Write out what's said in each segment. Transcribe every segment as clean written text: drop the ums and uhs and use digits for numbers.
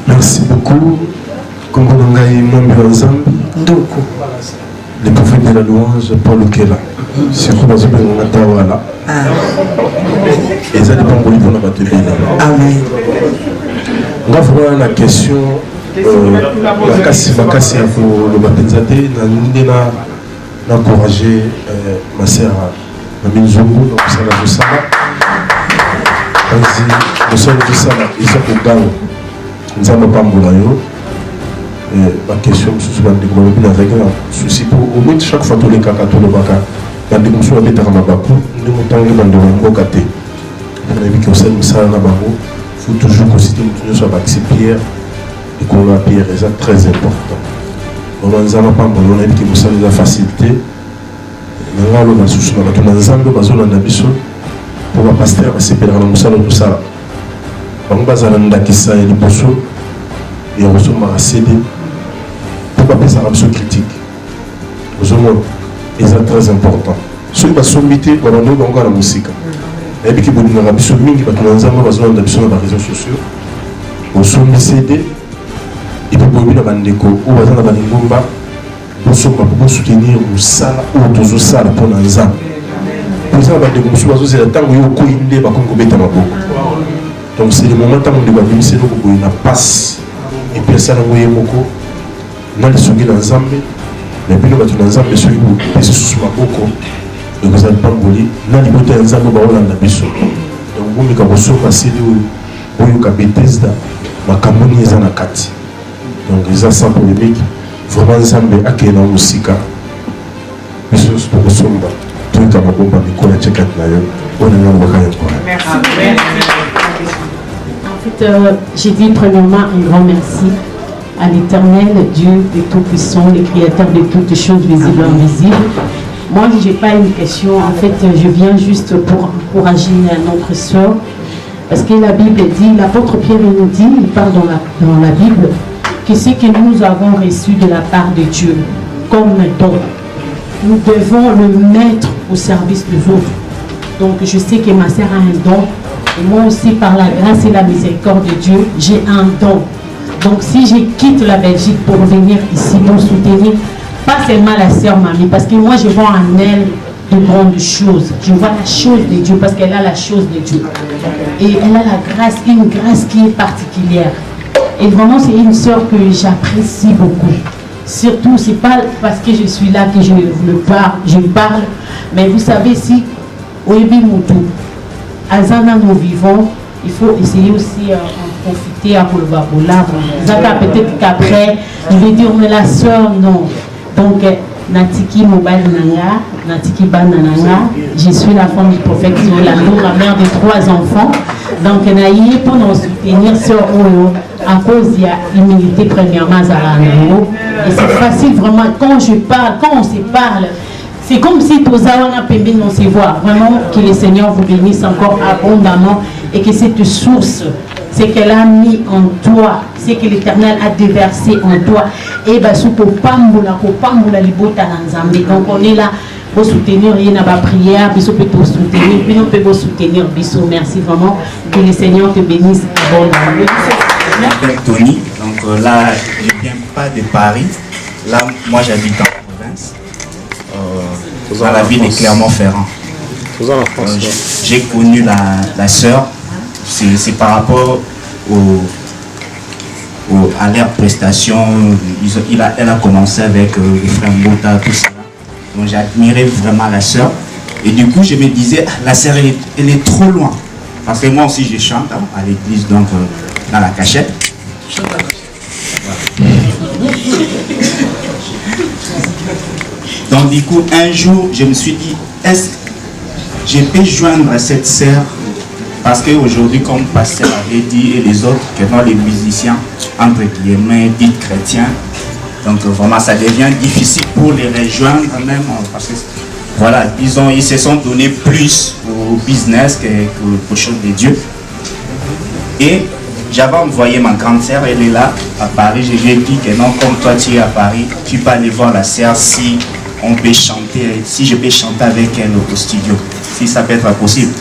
Merci beaucoup. Congo Nangaï Mambiranzam. Ndoko. Le prophète de la louange, Paul Okela. Surtout dans une Natawala. Et ça dépend de l'État de la Amen. On va voir la question. La casse pour le baptisé. N'a encouragé ma sœur Mamine Zongo, donc ça va vous savoir. Nous sommes tous ça, ils sont au Gao. Nous sommes pas Moulayo. Ma question, je vais développer avec un souci pour au moins chaque fois tous les cas, tous les baka. La démonstration avec Taramabakou, nous montons dans le Mokate. On a vu que c'est ça, il faut toujours considérer que nous sommes avec Pierre et qu'on va Pierre, et c'est très important. On a dit que vous avez la facilité. Nous avons dit que nous avons pour le pasteur, c'est pour nous tout ça. On va dire que ça est possible. Et on va céder. Pour ne pas faire ça critique. Et c'est très important. Si on va sommiter, on va avoir la musique. Et puis, on va avoir des réseaux sociaux. On va céder. Il faut que nous ayons soutenir ça ou tous ça pour nous. Pour ça, donc c'est le moment où on doit venir, c'est nous passe. Et puis ça, nous avons beaucoup. Nous avons soumis dans Zambie. Mais puis nous avons dans Zambie, ceux qui sont sous ma boucle. Donc vous n'avez pas voulu. Nous avons voté dans Zambie, nous avons besoin. Donc vous avez besoin de passer de Bethesda, ma Cameroun est en Akati. Donc ils ont sans polémique. Vraiment Zambie a créé dans Moussika. Mais c'est ce que nous sommes. Tout le monde a compris que nous avons En fait, j'ai dit premièrement un grand merci à l'Éternel, Dieu de Tout-Puissant, le Créateur de toutes choses visibles et invisibles. Moi, je n'ai pas une question. En fait, je viens juste pour encourager notre soeur. Parce que la Bible dit, l'apôtre Pierre nous dit, il parle dans la Bible, que ce que nous avons reçu de la part de Dieu comme don, nous devons le mettre au service des autres. Donc, je sais que ma sœur a un don. Et moi aussi, par la grâce et la miséricorde de Dieu, j'ai un don. Donc, si je quitte la Belgique pour venir ici, pour soutenir, pas seulement la sœur Mamie, parce que moi, je vois en elle de grandes choses. Je vois la chose de Dieu, parce qu'elle a la chose de Dieu. Et elle a la grâce, une grâce qui est particulière. Et vraiment, c'est une sœur que j'apprécie beaucoup. Surtout, ce n'est pas parce que je suis là que je parle, mais vous savez, si au Moutou, à Zana nous vivons, il faut essayer aussi en profiter à Kolvabola. Peut-être qu'après, je vais dire, mais la soeur, non. Donc, Natiki Mobile Nanga, Natiki Banananga, je suis la femme du prophète Zolando, la mère de 3 enfants. Donc, naïe pour nous soutenir sur Oyo, à cause il y a l'humilité premièrement à Zalando. Et c'est facile vraiment, quand je parle, quand on se parle, c'est comme si tous on payé non se voir. Vraiment, que le Seigneur vous bénisse encore abondamment et que cette source, c'est qu'elle a mis en toi, c'est que l'Éternel a déversé en toi. Et bien, sous Kopambula Libota Nanzambi. Donc, on est là pour soutenir, il y a une prière, puis on peut vous soutenir, puis on peut vous soutenir. Bisous, merci vraiment. Que le Seigneur te bénisse abondamment. Je m'appelle Tony, donc là, je ne viens pas de Paris. Là, moi, j'habite en province. Dans la ville de Clermont-Ferrand. J'ai connu la sœur, c'est par rapport à leur prestation. Elle a commencé avec les frères Mbota, tout ça. Donc j'ai admiré vraiment la sœur. Et du coup, je me disais, la sœur, elle est trop loin. Parce que moi aussi, je chante à l'église, donc dans la cachette. Donc du coup, un jour, je me suis dit, est-ce que je peux joindre cette sœur? Parce qu'aujourd'hui, comme Pasteur avait dit, et les autres, que sont les musiciens, entre guillemets, dits chrétiens, donc vraiment, ça devient difficile pour les rejoindre même, parce que, voilà, ils se sont donnés plus au business qu'aux choses de Dieu. Et j'avais envoyé ma grande sœur, elle est là, à Paris, je lui ai dit que non, comme toi tu es à Paris, tu peux aller voir la sœur si on peut chanter, si je peux chanter avec elle au studio, si ça peut être possible.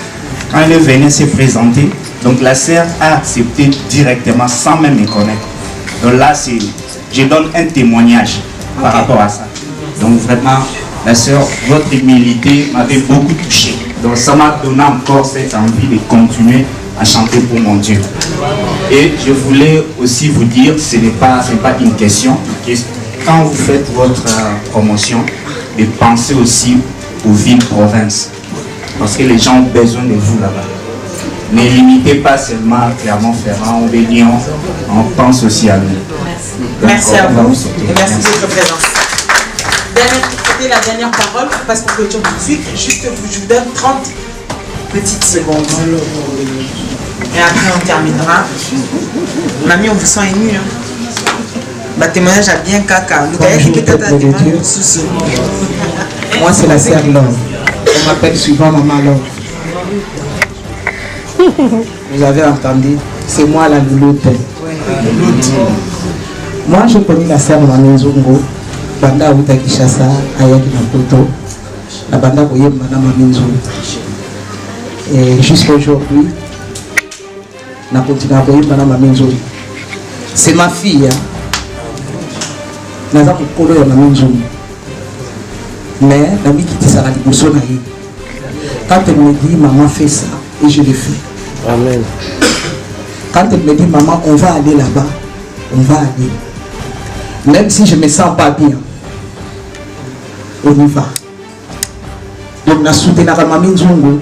Quand elle est venue se présenter, Donc la sœur a accepté directement sans même me connaître. Donc là, je donne un témoignage par rapport à ça. Donc vraiment, la sœur, votre humilité m'avait beaucoup touché. Donc ça m'a donné encore cette envie de continuer à chanter pour mon Dieu. Et je voulais aussi vous dire, ce n'est pas une question, quand vous faites votre promotion, de penser aussi aux villes provinces. Parce que les gens ont besoin de vous là-bas. Ne limitez pas seulement à Clermont-Ferrand ou Bénion, on pense aussi à nous. Merci à vous et merci de votre présence. C'était la dernière parole, parce qu'on clôture tout de suite. Juste, je vous donne 30 petites secondes. Et après, on terminera. Mamie, on vous sent ému. Bah, témoignage à bien caca. Moi, c'est la sœur Laure. On m'appelle souvent Maman Laure. Vous avez entendu, c'est moi la louloute. Moi, je connais la sœur Maman Nzongo. Banda Outa Kishasa, Ayaki Napoto. La banda Boye Madame Minzo. Et jusqu'à aujourd'hui, na continue à Boye Madame Minzo. C'est ma fille. Naza Kokolo ya Minzo. Mais la vie qui dit ça la liboso na ye. Quand elle me dit maman fait ça et je le fais. Amen. Quand elle me dit maman on va aller là-bas, on va aller. Même si je me sens pas bien, on y va. Donc na soutenir maman Nzongo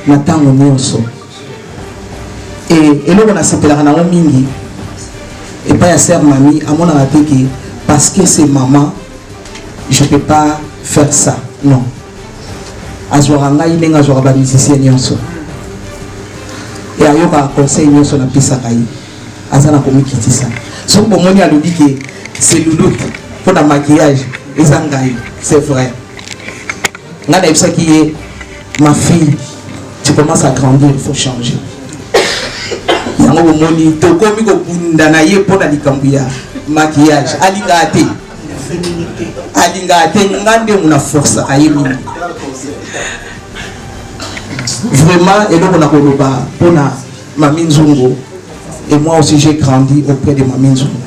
na tango nyonso. Et là on a sepelaka na mingi. Et pas ya sœur mamie à mon avis parce que c'est maman. Je ne peux pas faire ça, non. Azoranga il est azoraba musicien nyonso. Et ayoka conseil nyonso na pisa kai. Azana komi kitisa. So bomoni a dit que c'est louloute pour le maquillage et zangai, c'est vrai. Ngana ibsa qui est ma fille, tu commences à grandir, il faut changer. Yango bomoni to komi ko bunda na ye pour na likambuya maquillage alingate. Vraiment, et donc on a pour Mami Nzongo. Et moi aussi j'ai grandi auprès de Mami Nzongo.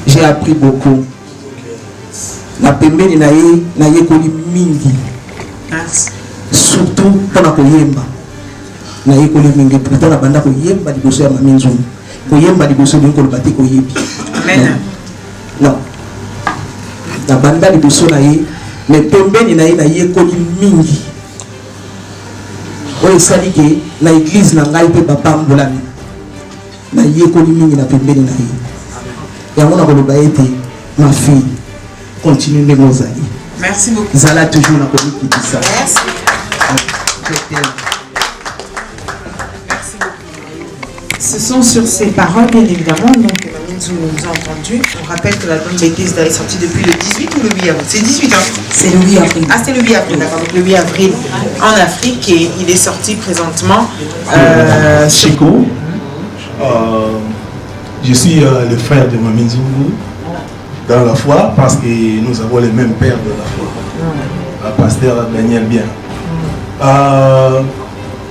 J'ai appris beaucoup. La pembeni na ye koli mingi. Surtout pour la koyemba. Na ye koli mingi. Plutôt la banda koyemba di bosso ya Mami Nzongo. Koyemba di bosso di kolobati koyebi. Non. La banda liboso na ye mais pembeni na ye koli mingi oyo esali ke na église na ngai mpe bapambolami na ye koli mingi na pembeni na ye yango na koloba ete ma fille continue ndenge ozali. Merci beaucoup. zala toujours na komikitisa. Merci. Ce sont sur ces paroles, bien évidemment, donc Minzo nous a entendu. On rappelle que l'album Bêtise est sorti depuis le 18 ou le 8 avril. C'est 18 ans. C'est le 8 avril. Ah, c'est le 8 avril, d'accord. Donc le 8 avril en Afrique et il est sorti présentement. Chico, je suis le frère de Mami Nzongo dans la foi parce que nous avons les mêmes pères de la foi. Pasteur Daniel Bien.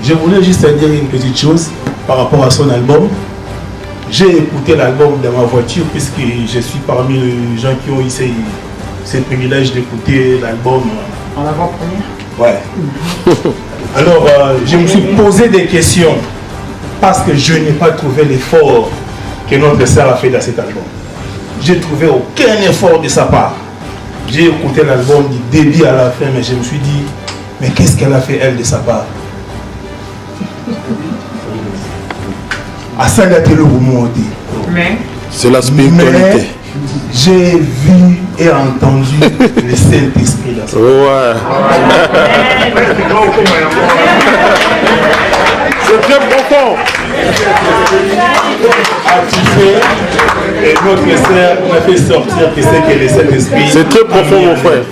Je voulais juste dire une petite chose par rapport à son album. J'ai écouté l'album dans ma voiture puisque je suis parmi les gens qui ont eu ce privilège d'écouter l'album. En avant-première. Ouais. Alors, je me suis posé des questions parce que je n'ai pas trouvé l'effort que notre sœur a fait dans cet album. J'ai trouvé aucun effort de sa part. J'ai écouté l'album du début à la fin, mais je me suis dit, mais qu'est-ce qu'elle a fait elle de sa part? C'est la spiritualité. J'ai vu et entendu le Saint-Esprit dans ça. Ouais. C'est très profond. Et notre sœur m'a fait sortir que c'est que le Saint-Esprit. C'est très profond, mon frère.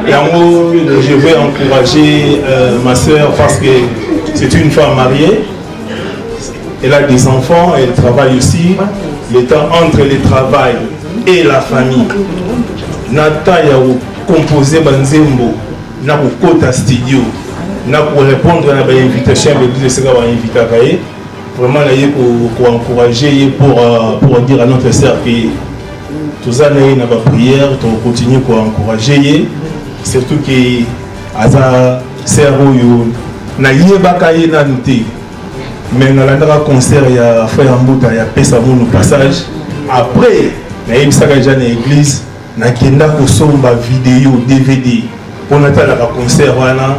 Je vais encourager ma sœur parce que c'est une femme mariée. Elle a des enfants, elle travaille aussi. Le temps entre le travail et la famille. Nata ya composé Banzembo, na kota studio. pour répondre à l'invitation de l'église de invité vraiment pour encourager pour dire à notre sœur que tous les années n'a pas prière pour continuer pour encourager surtout que aza sœur yo na yebaka ye na nuté mais na landaka concert ya frère Mbouta ya pesa mon passage après na yebisaka déjà na église na kenda ko somba vidéo DVD on attend la concert wana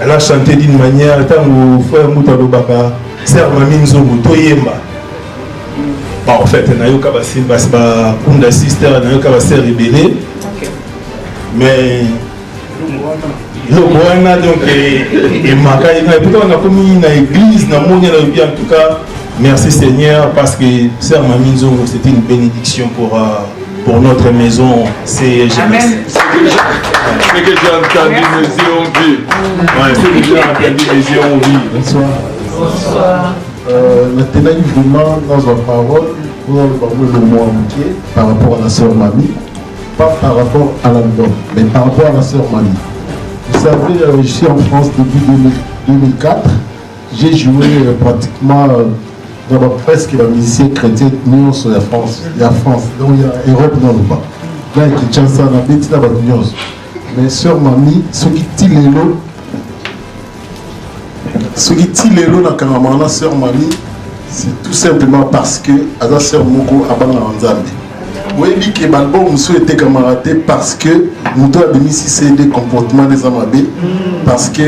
elle a chanté d'une manière tant que frère Mbouta lobaka sœur Mami Nzongo toyemba bah en fait na yoka ba kunda sister na yoka ba sœur rebelle mais le moyen donc et makai na pourtant on a commis na église na monia na bien en tout cas merci Seigneur parce que sœur Mami Nzongo c'était une bénédiction pour notre maison c'est Amen. Ce que j'ai entendu mes yeux ont vu. Ouais, ce que j'ai entendu mes yeux ont vu. bonsoir. Maintenant vraiment dans une parole nous allons parler le mot entier par rapport à la sœur Mami, pas par rapport à l'album mais par rapport à la sœur Mami. Vous savez, je suis en France depuis 2004. J'ai joué pratiquement dans presque la musique chrétienne nous sur la France. Il y a France, donc il y a Europe dans le bas. Là, il y a Kinshasa, la bête, la Bagnos. Mais sœur Mami, ce qui tire l'élo dans Karamana, sœur Mami, c'est tout simplement parce que la sœur Moko a ban en Zambie. Oui, que l'album était camarade parce que nous avons mis ici des comportements des Amabé parce que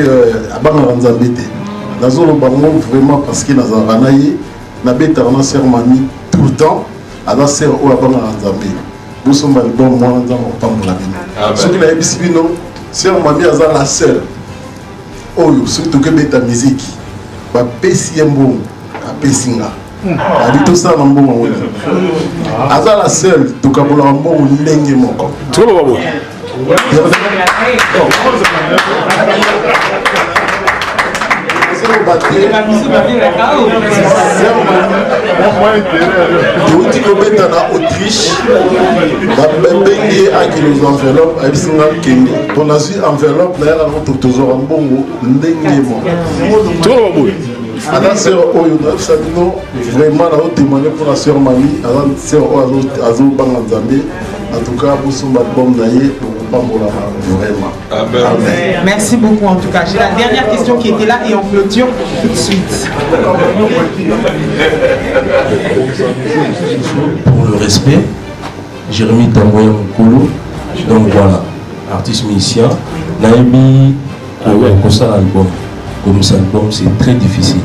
avant de nous vraiment parce que nous avons sœur Mami tout le temps à la sœur ou avant de nous sommes album moi dans mon temps la ce qui n'a pas non sœur Mami a la sœur oh surtout que beta musique ba pesiembo a pesinga tout ça dans bon moment aza la seule to kabola mbongo ndenge moko Tu vois babo Touti kobeta na Autriche babenge aki les enveloppes abisinga kende on a su enveloppe na yala moto tozora mbongo ndenge moko Tu vois babo à la sœur Oyo, vraiment, on a témoigné pour la sœur Mami, à la sœur Oyo, en tout cas, pour son album d'ailleurs, vraiment. Amen. Merci beaucoup en tout cas. J'ai la dernière question qui était là et on clôture tout de suite. Pour le respect, Jérémy Tamboya Mokolo, donc voilà, artiste musicien, Naïmi, comme ça album. Comme ça album, c'est très difficile.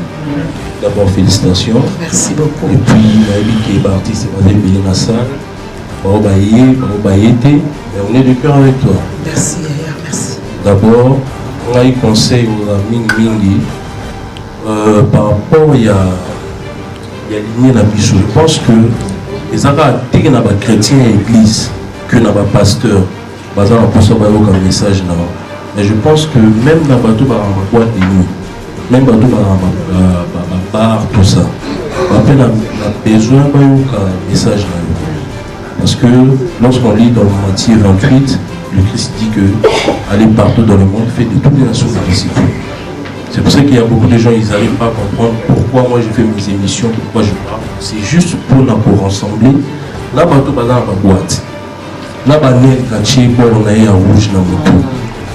D'abord, félicitations. Merci beaucoup. Et puis, Naïmi qui est artiste, il m'a dit, Nassal, mais on est de cœur avec toi. Merci, Yaya, merci. D'abord, on a eu conseil aux amis Mingi par rapport à l'année la biso. Je pense que les Arabes, n'a pas chrétien et église, que n'a pas pasteur, basé en pensant un message là. Mais je pense que même dans bateau par la boîte de nuit, même bateau par la bar, tout ça, on a besoin d'un message là. Parce que lorsqu'on lit dans Matthieu 28, le Christ dit que aller partout dans le monde fait de toutes les nations des disciples. C'est pour ça qu'il y a beaucoup de gens, ils n'arrivent pas à comprendre pourquoi moi je fais mes émissions, pourquoi je parle. C'est juste pour rassembler. Là, bateau dans la boîte. Là, il y a un rouge dans le moto.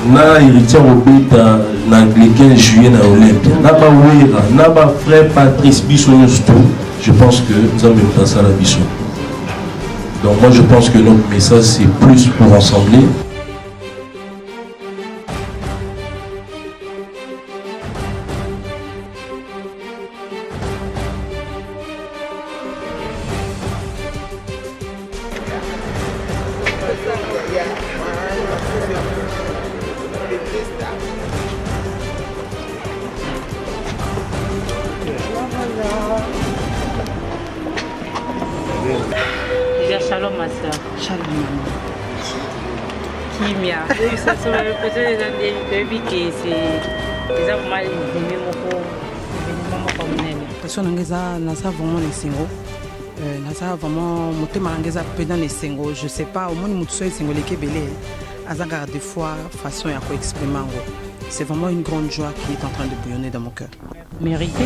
Na héritier Robert na le 15 juillet na Olympia. Na ba wera, na ba frère Patrice Bissoniosto. Je pense que nous avons même ça la Bisson. Donc moi je pense que notre message c'est plus pour rassembler. Déjà, shalom ma soeur. Shalom. Kimia. Ça sur la répression des années qui c'est déjà mal aimé mon Parce que naza vraiment les singo. Naza vraiment motema ngeza pedant les singo. Je sais pas au moins mutuso singo les kebele. Azanga des fois façon ya ko exprimer ngo. c'est vraiment une grande joie qui est en train de bouillonner dans mon cœur. Mérité.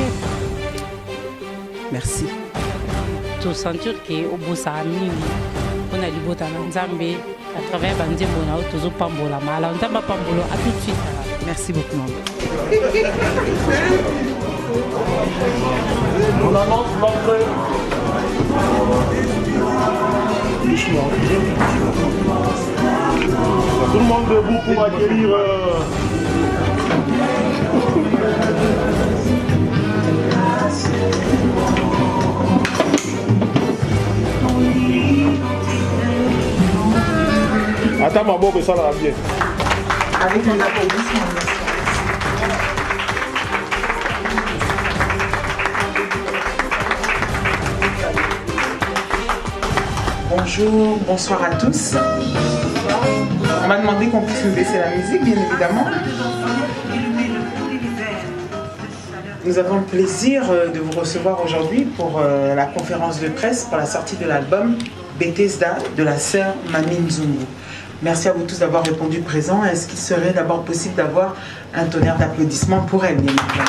Merci. Tu sentir que au bout ça mini on a libota nzambe à travers bandi bona toujours pambola mala on tamba pambolo à tout de suite. Merci beaucoup maman. On annonce l'entrée. Tout le monde debout pour accueillir attends ma boue, ça va bien. Avec un applaudissement. Bonjour, bonsoir à tous. On m'a demandé qu'on puisse nous baisser la musique, bien évidemment. Nous avons le plaisir de vous recevoir aujourd'hui pour la conférence de presse pour la sortie de l'album Bethesda de la sœur Mami Nzungu. Merci à vous tous d'avoir répondu présent. Est-ce qu'il serait d'abord possible d'avoir un tonnerre d'applaudissements pour elle, bien évidemment?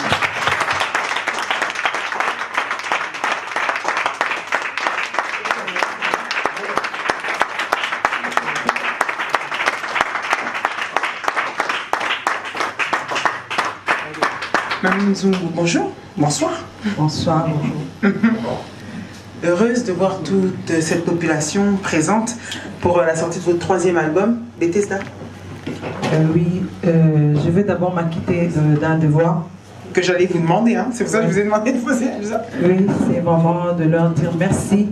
Mami Nzungu, bonjour, bonsoir. Bonsoir, bonjour. Heureuse de voir toute cette population présente pour la sortie de votre 3e album, Bethesda. Oui, je vais d'abord m'acquitter d'un devoir. Que j'allais vous demander, hein. C'est pour ça que je vous ai demandé de poser ça. Oui, c'est vraiment de leur dire merci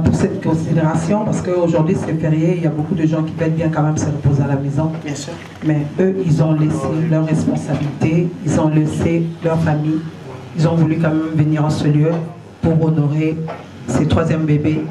pour cette considération, parce qu'aujourd'hui c'est férié, il y a beaucoup de gens qui veulent bien quand même se reposer à la maison. Bien sûr. Mais eux, ils ont laissé leurs responsabilités, ils ont laissé leur famille, ils ont voulu quand même venir en ce lieu pour honorer ces 3e bébés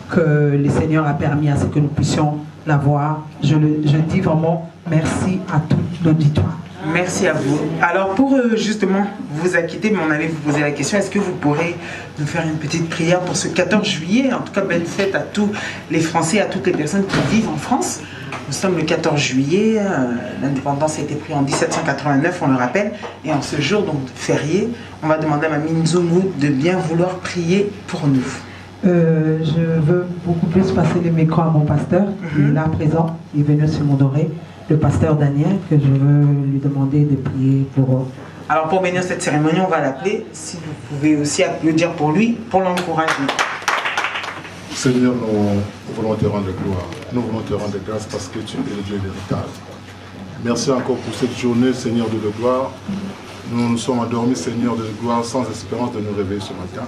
que le Seigneur a permis à ce que nous puissions l'avoir. Je dis vraiment merci à tout l'auditoire. Merci à vous. Alors pour justement vous acquitter, mais on allait vous poser la question, est-ce que vous pourrez nous faire une petite prière pour ce 14 juillet? En tout cas, belle fête à tous les Français, à toutes les personnes qui vivent en France. Nous sommes le 14 juillet, l'indépendance a été prise en 1789, on le rappelle, et en ce jour donc férié, on va demander à Mami Nzungu de bien vouloir prier pour nous. Je veux beaucoup plus passer les micros à mon pasteur, qui est là présent, il est venu se m'honorer, le pasteur Daniel, que je veux lui demander de prier pour eux. Alors pour bénir cette cérémonie, on va l'appeler, si vous pouvez aussi applaudir pour lui, pour l'encouragement. Seigneur, nous voulons te rendre gloire, nous voulons te rendre grâce parce que tu es le Dieu véritable. Merci encore pour cette journée, Seigneur de gloire. Nous nous sommes endormis, Seigneur de gloire, sans espérance de nous réveiller ce matin.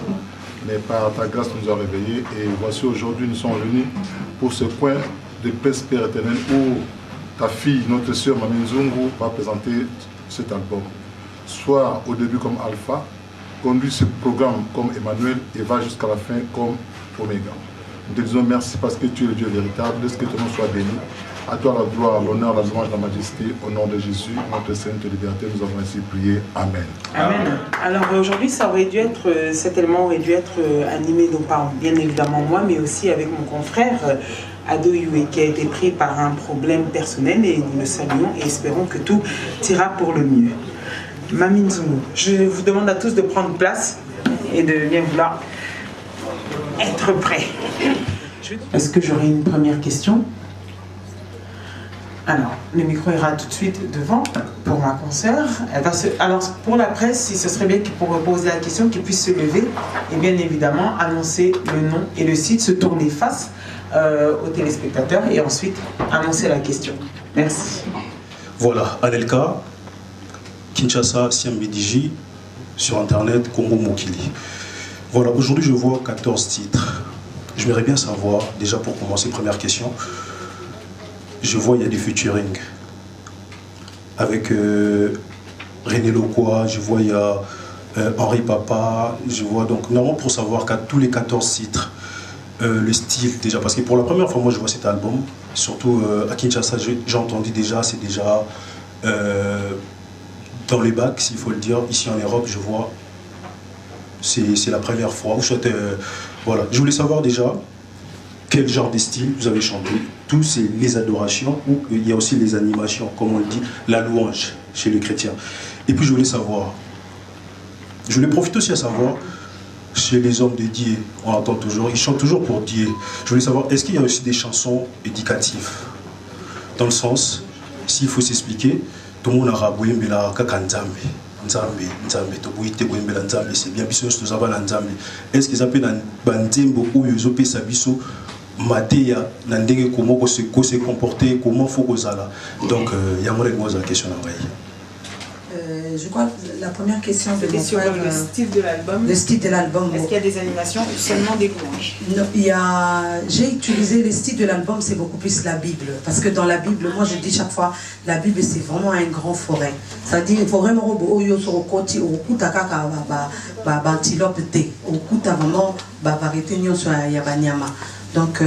Mais par ta grâce, nous nous avons réveillés. Et voici aujourd'hui, nous sommes venus pour ce coin de paix, Père éternel, où ta fille, notre sœur Mami Nzungu, va présenter cet album. Soit au début comme Alpha, conduit ce programme comme Emmanuel et va jusqu'à la fin comme Oméga. Nous te disons merci parce que tu es le Dieu véritable. Laisse que ton nom soit béni. À toi la gloire, l'honneur, la louange, la majesté. Au nom de Jésus, notre sainte liberté, nous avons ainsi prié. Amen. Amen. Alors aujourd'hui, cet élément aurait dû être animé donc par bien évidemment moi, mais aussi avec mon confrère Ado Yue, qui a été pris par un problème personnel, et nous le saluons et espérons que tout ira pour le mieux. Mami Nzungu, je vous demande à tous de prendre place et de bien vouloir être prêts. Est-ce que j'aurai une première question? Alors, le micro ira tout de suite devant pour ma consoeur. Alors, pour la presse, si ce serait bien qu'il pourrait poser la question, qu'il puisse se lever et bien évidemment annoncer le nom et le site, se tourner face aux téléspectateurs et ensuite annoncer la question. Merci. Voilà, Anelka, Kinshasa, Siambidiji, sur Internet, Congo Mokili. Voilà, aujourd'hui je vois 14 titres. J'aimerais bien savoir, déjà pour commencer, première question, je vois il y a des featuring avec René Lokwa, je vois il y a Henri Papa, je vois donc, normalement pour savoir qu'à tous les 14 titres, le style déjà, parce que pour la première fois moi je vois cet album, surtout à Kinshasa, j'ai entendu déjà, c'est déjà dans les bacs, s'il faut le dire, ici en Europe je vois, c'est la première fois, voilà, je voulais savoir déjà quel genre de style vous avez chanté, tous c'est les adorations ou il y a aussi les animations, comme on le dit, la louange. chez les chrétiens. Et puis je voulais savoir, je voulais profiter aussi à savoir, chez les hommes de Dieu, on entend toujours, ils chantent toujours pour Dieu. Je voulais savoir, est-ce qu'il y a aussi des chansons éducatives? Dans le sens, s'il faut s'expliquer, tout le monde a raboué, mais là, kakanzambe. C'est bien, est-ce qu'ils appellent un bandembo ou ils ont fait biso matéa, comment se comporter, comment il faut que ça là. Donc, il y a une question à je crois que la première question de mon sur frère, le style de l'album. Le style de l'album. Est-ce qu'il y a des animations ou seulement des louanges? Non, j'ai utilisé le style de l'album, c'est beaucoup plus la Bible. Parce que dans la Bible, moi je dis chaque fois, la Bible c'est vraiment un grand forêt. C'est-à-dire, il faut vraiment donc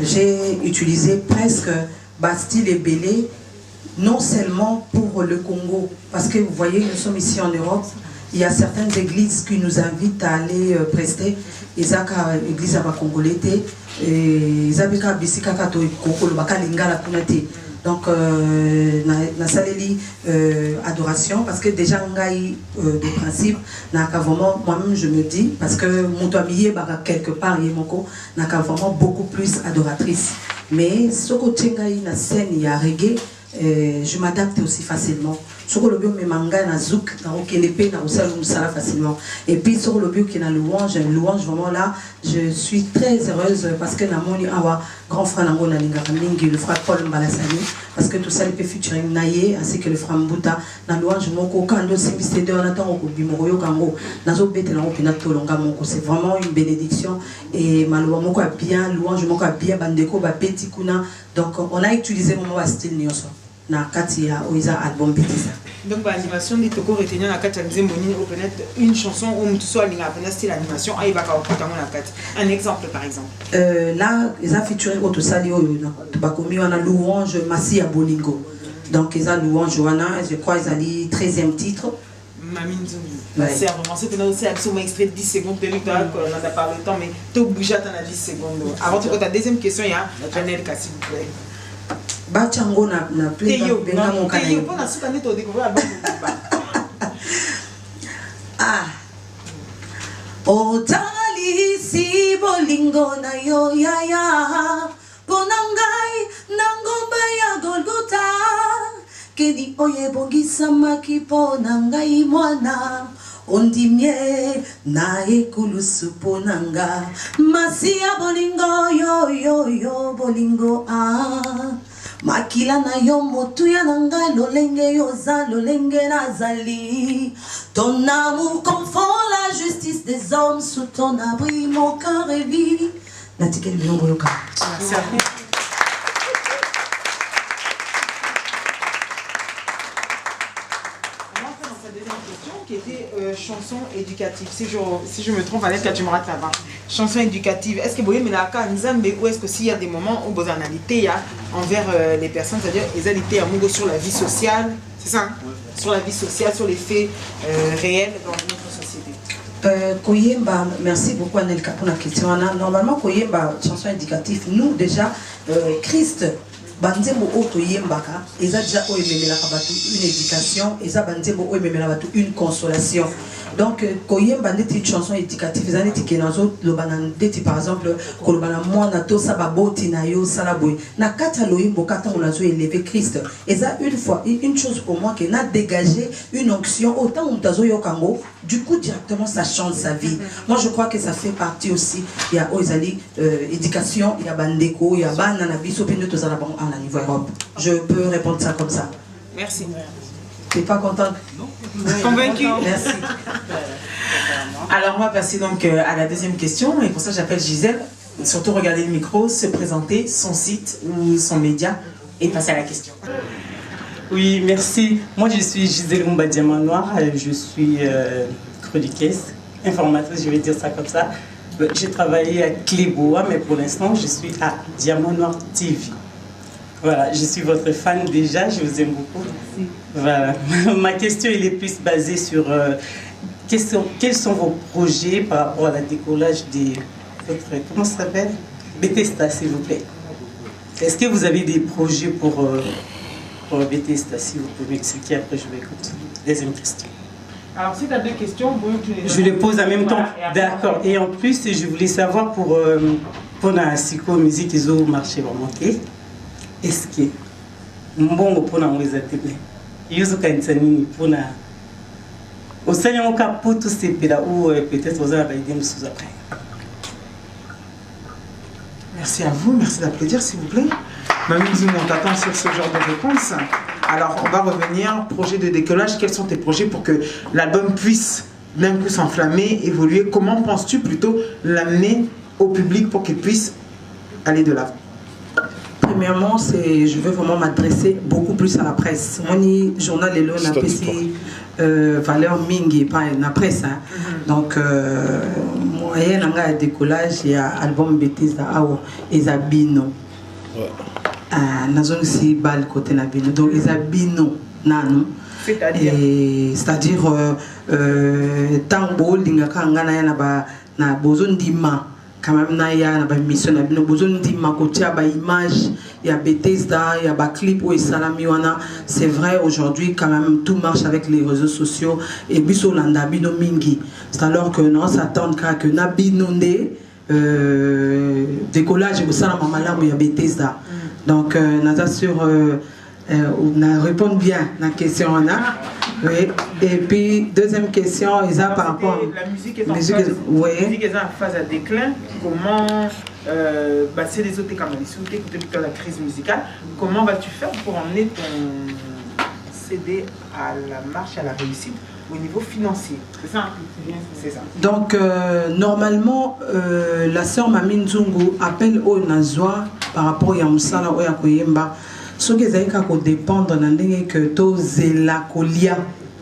j'ai utilisé presque style et belé. Non seulement pour le Congo, parce que vous voyez, nous sommes ici en Europe, il y a certaines églises qui nous invitent à aller prester. Ils ont l'église congolaise, ils ont donc, na saleli adoration, parce que déjà, de principe, moi-même je me dis, parce que mon toit quelque part, il y a vraiment beaucoup plus adoratrice. Mais ce côté, na scène, il y a reggae. Je m'adapte aussi facilement. Sur le bio, mes mangas, na zouk, na okenepe, na osala facilement. Et puis sur le bio qui na louange vraiment là, je suis très heureuse parce que na moni awa grand frère nango na lingaka mingi, le frère Paul Mbalasani, parce que tout ça il peut featuring naye ainsi que le frère Mbuta na louange moko kando simbiste de on attend ko bimoroyo kango nazo bete na opina tolonga moko, c'est vraiment une bénédiction et malwa moko a bien louange moko a bien bandeko ba petit kuna. Donc on a utilisé mon style nyonso na kati ya oiza album bitisa. Donc l'animation dit toko retenir na kati ya nzembo nini ou peut-être une chanson ou mutu so alinga apena style animation ayi baka okuta na kati. Un exemple par exemple. Là ils ont featuring auto sali oyo na bakomi wana louange Masi ya Bolingo. Donc ils ont louange wana, je crois ils allaient 13e titre. Mami Nzungi. C'est avancé que nous aussi absolument extrait de 10 secondes de lutte, on a pas le temps mais tu bouges à 10 secondes. Avant de ta deuxième question, il y a Janelle s'il vous plaît. Bachango na play benga mon canal. Teyo pour na souka net au découvrir album. Ah. O tali si Bolingo na yo ya ya. Ponangai nangomba ya Golgota. Kedi oye bongisa maki ponangai mwana. Ondimye na ekulusu ponanga. Masi ya Bolingo yo yo yo Bolingo ah. Makila na yo motu ya nanga lolenge yo za lolenge nazali. Ton amour confond la justice des hommes, sous ton abri mon cœur est vie. Natikel Bilongo Yoka. Merci à vous. Qui était chanson éducative. Si je me trompe, Annette, tu me rates là-bas. Chanson éducative. Est-ce que vous voyez, mais là, ou est-ce que s'il y a des moments où vous en avez envers les personnes, c'est-à-dire les alités à Mungo sur la vie sociale, c'est ça, hein? Sur la vie sociale, sur les faits réels dans notre société. Koyemba, merci beaucoup Annelka pour la question. Normalement, Koyemba, chanson éducative, nous déjà, Christ. Banzembo oto yembaka eza déjà oyemela kabatu une éducation eza banzembo oyemela batu une consolation. Donc koyemba ndeti chanson éducative eza ndeti kenazo lobana ndeti par exemple kolobana mwana to sababoti na yo salaboy na kata loyimbo kata onazo élever Christ eza une chose pour moi qui n'a dégagé une onction autant on tazo yokango du coup directement ça change sa vie. Moi je crois que ça fait partie aussi il y a Oizali éducation il y a bandeko il y a bana na biso pende to zala bon à niveau Europe. Je peux répondre ça comme ça. Merci. Tu n'es pas contente? Non. Convaincu? Merci. Alors on va passer donc à la deuxième question et pour ça j'appelle Gisèle. Surtout regarder le micro, se présenter, son site ou son média et passer à la question. Oui, merci. Moi je suis Gisèle Mumba Diamant Noir, je suis chroniqueuse, informatrice, je vais dire ça comme ça. J'ai travaillé à Cléboa, mais pour l'instant je suis à Diamant Noir TV. Voilà, je suis votre fan déjà, je vous aime beaucoup. Merci. Voilà. Ma question elle est plus basée sur quels sont vos projets par rapport à la décollage des comment ça s'appelle? Bethesda, s'il vous plaît. Est-ce que vous avez des projets pour pour Bethesda, si vous pouvez m'expliquer, après je vais écouter. Deuxième question. Alors, si tu as deux questions, je les pose en même temps. D'accord. Et en plus, je voulais savoir pour la psycho-musique, ils ont marché vraiment. Est-ce que bon pour la musique, ils ont quand pour la au Seigneur, on a pour tous ces pays où peut-être vous avez des choses après. Merci à vous, merci d'applaudir s'il vous plaît. Mamie Zoum, on t'attend sur ce genre de réponse. Alors, on va revenir, projet de décollage, quels sont tes projets pour que l'album puisse d'un coup s'enflammer, évoluer? Comment penses-tu plutôt l'amener au public pour qu'il puisse aller de l'avant? Premièrement, je veux vraiment m'adresser beaucoup plus à la presse. Mon journal est là, on a PC valeur mingi, pas la presse. Hein. Donc, moyen de décollage, il y a album Bethesda, et Zabino. Nazon aussi bal côté Nabino. Donc, ils Zabino, Nano. C'est-à-dire, Tango, Lingaka, na besoin d'ima. Quand même, il y a une mission, il y a besoin d'image, il y a Bethesda, il y a un clip où il c'est vrai, aujourd'hui, quand même, tout marche avec les réseaux sociaux. Et puis, Landa Bino Mingi. C'est alors que nous s'attendons que Nabino décollage, et ça, il y a Bethesda. Donc, nous assurons. On répond bien à la question. Oui. Et puis, deuxième question, Isa, par rapport la musique est en phase à déclin. Comment, c'est les autres camarades, plutôt la crise musicale. Comment vas-tu faire pour emmener ton CD à la marche, à la réussite au niveau financier? C'est ça? C'est ça. Donc, normalement, la sœur Mamine Zungu appelle au Nazwa par rapport à Moussala ou à Koyemba. Ce qui est dépendre de que to zela kolia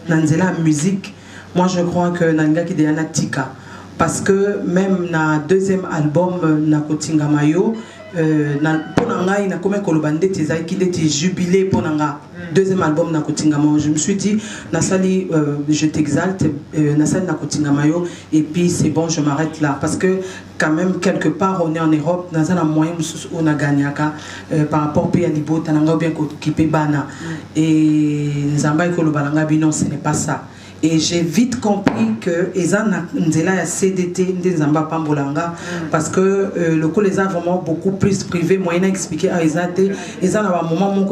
nanzela musique. Moi je crois que nanga qui est tika parce que même na deuxième album na kotinga mayo na ponanga ina comme kolobande tezai qui était jubilé ponanga deuxième album na kotinga mayo. Je me suis dit nasali je t'exalte nasali na kotinga mayo et puis c'est bon, je m'arrête là parce que quand même quelque part on est en Europe dans un moyen où on a gagné par rapport à Libo tananga bien occupé bana et Zamba et Kolobalanga non ce n'est pas ça. Et j'ai vite compris que Ezana Nzela a CDT Nzamba Pambolanga parce que le coup les a vraiment beaucoup plus privé. Moi, il a expliqué à Ezate, Ezana à un moment où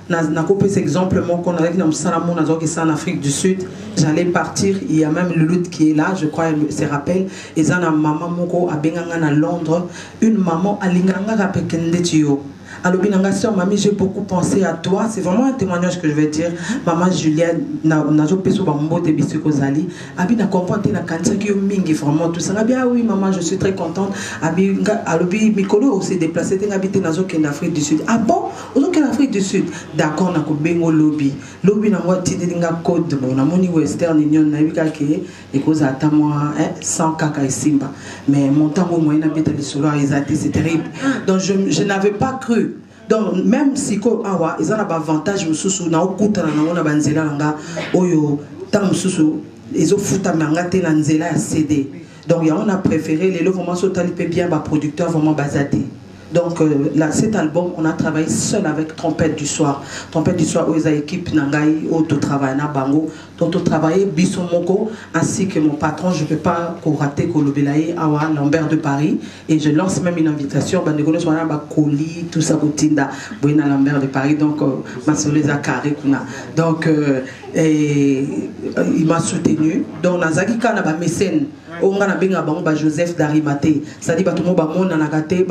n'a coupé cet exemple, moi qu'on avait dans Salamon, en Afrique du Sud, j'allais partir. Il y a même le lutte qui est là, je crois, se rappelle. Ezana maman moko à Benganga à Londres, une maman à Linganga à Pekendetio. Alors, sœur, mamie, j'ai beaucoup pensé à toi. C'est vraiment un témoignage que je vais dire. Maman Julienne, nazo peso bambo te bisiko zali. Abi na comprendre na kanisa ki mingi vraiment tout ça. Abi ah oui maman, je suis très contente. Abi alobi mikolo s'est déplacé te ngabité nazo ken Afrique du Sud. Ah bon? Ozo ken Afrique du Sud. D'accord na ko bengo lobby. Lobby na moi tindi nga code bon na moni Western Union na bika ke et cause ata moi 100 kaka simba. Mais mon temps au moyen habite les solo c'est terrible. Donc je n'avais pas cru. Donc même si awa ils ont un avantage mususu na okuta na na banzela nga oyo tant mususu ils ont fouta manga te na nzela ya CD. Donc on a préféré les lots vraiment sotali pe bien ba producteur vraiment basé. Donc là, cet album, on a travaillé seul avec Trompette du Soir. Trompette du Soir, où ils ont équipe Nangaï, auto travail na bango, dont on travaillait Bissomoko, ainsi que mon patron, je ne peux pas rater Kolobelaye, Awa, Lambert de Paris. Et je lance même une invitation, Bandegono Soana, Bakoli, tout ça, Boutinda, Bouina Lambert de Paris, donc Masoleza Kare Kuna. Donc, il m'a soutenu. Donc, Nazaki Kana, mécène. On a bien Joseph Darimate, c'est-à-dire que tout le monde a gâté,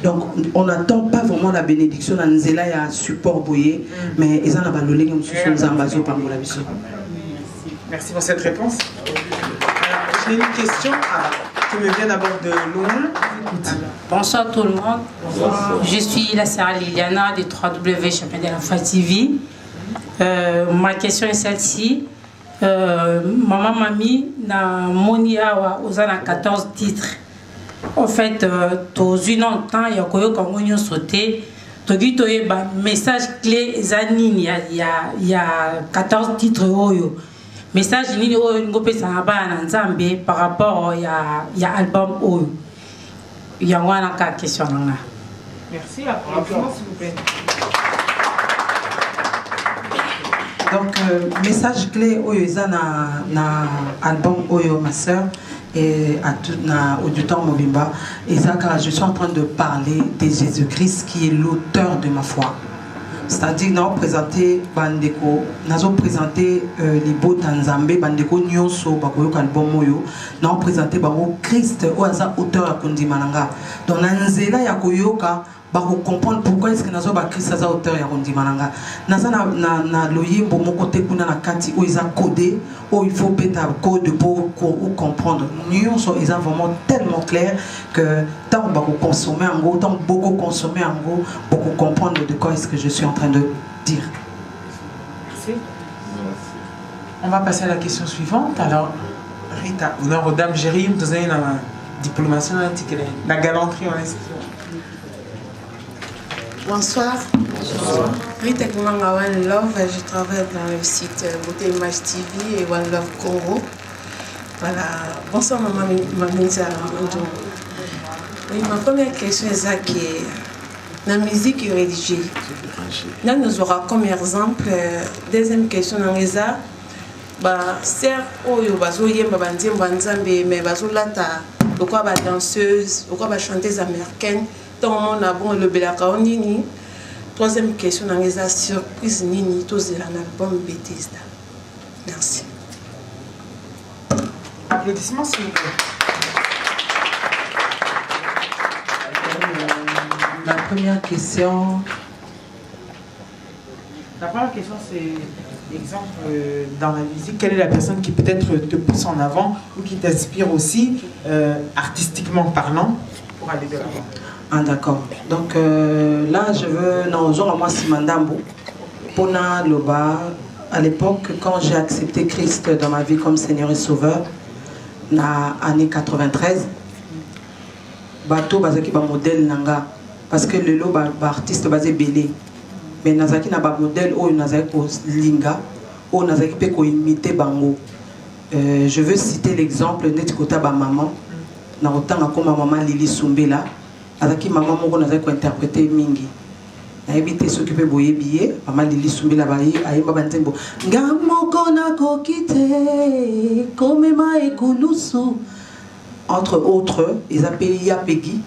donc on n'attend pas vraiment la bénédiction dans Nzela et à support boyé, mais ils en ont balolé comme ce sont ambazo par la vision. Merci pour cette réponse. Alors, j'ai une question qui me vient d'abord de loin. Bonsoir tout le monde. Bonsoir. Je suis la sœur Liliana de 3W Champagne de la Foi TV. Ma question est celle-ci. Maman Mami na moni awa ozana 14 titres. En fait, tous une temps il y a koyo kamonyo sauté. Togi toye ba message clé zanini il y a 14 titres oyo. Message nini oyo ngope sa ba na Nzambe par rapport il y a album oyo. Il y a une question là. Merci, applaudissements s'il vous plaît. Donc, message clé, Oyo Eza na album Oyo, ma soeur, et à tout na auditeur Mobimba. Et ça, car je suis en train de parler de Jésus-Christ qui est l'auteur de ma foi. C'est-à-dire, nous avons présenté Bandeko, nous avons présenté Libo Tanzambe, Bandeko Nyonso, Bakoyo album Oyo, nous avons présenté Bako Christ, Oaza auteur à Kondi Mananga. Donc, Nanzela Yakoyoka, Bako comprendre pourquoi est-ce que nous avons Christ Aza auteur à Kondi Mananga. Nous avons loyer pour mon côté Kuna Nakati, où ils ont codé, où il faut péter un code pour comprendre. Nyonso, ils sont vraiment tellement clair que tant que vous consommez en gros, tant que beaucoup consommer en gros, beaucoup comprendre de quoi est-ce que je suis en train de dire. Merci. On va passer à la question suivante. Alors, Rita, honneur aux dames Jérim, vous avez une diplomation, la galanterie en inscription. Bonsoir. Bonsoir. Rita Kumanga One Love, je travaille dans le site Beauté Image TV et One Love Congo. Voilà. Bonsoir maman Minza. Oui, ma première question est ça qui est la musique rédigée. Là, nous aurons comme exemple, deuxième question, dans les arts, serre oyo bazo yemba banzembo nzambe mais bazo lata pourquoi ba danseuse pourquoi ba chanteuse américaine tant on a bon le belaka nini. Troisième question, dans les arts, surprise nini tous de l'album Bethesda. Merci. Applaudissements s'il vous plaît. La première question. La première question, c'est exemple dans la musique. Quelle est la personne qui peut-être te pousse en avant ou qui t'inspire aussi, artistiquement parlant, pour aller de l'avant? Ah d'accord. Donc là, je veux... Non, genre moi, c'est Mandambo. Pona Loba. À l'époque, quand j'ai accepté Christ dans ma vie comme Seigneur et Sauveur, na année 93, bateau bazaki ba modèle nanga parce que le lot ba artiste basé belé mais nazaki na ba modèle o nazaki ko linga o nazaki pe ko imiter bango. Je veux citer l'exemple net kota ba maman na otanga ko maman Lili Sumbela azaki maman moko nazaki ko interpréter mingi na ebité s'occuper boye billet maman Lili Sumbela ba yi ayeba bantembo ngamoko na kokite komema ekulusu. Entre autres, ils appellent Yapegi,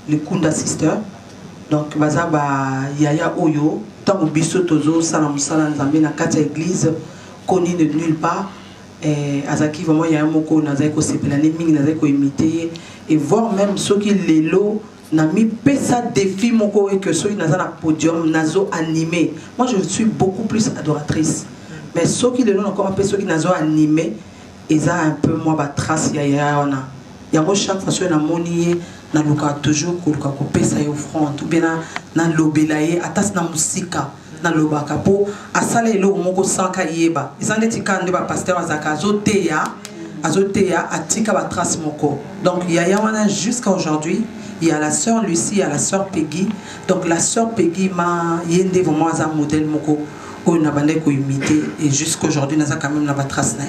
le Kunda Sister. Donc, Bazaba Yaya Oyo, tant que Bisso Tozo, Salam Salam Zambé, na Katia Église, connu de nulle part. Et Azaki, vraiment, il y a un mot qu'on a sepelé, Ming, n'a imité. Et voir même ceux qui les lots, n'a mis pesa défi, moko, et que ceux qui n'ont pas podium, nazo animé. Moi, je suis beaucoup plus adoratrice. Mais ceux qui les lots, encore un peu ceux qui n'ont animé, ils ont un peu moins de trace, Yaya, on a. Yango chaque fois que na moni na luka toujours ko luka ko pesa yo offrande ou bien na lobelaye atas na musika na lobaka po asala elo moko sanka yeba isande tikande ba pasteur azaka azoteya atika ba trace moko. Donc il y a wana jusqu'à aujourd'hui, il y a la sœur Lucie, il y a la sœur Peggy. Donc la sœur Peggy m'a yende vraiment un modèle moko o na bande ko imiter et jusqu'à aujourd'hui na quand même na ba trace na.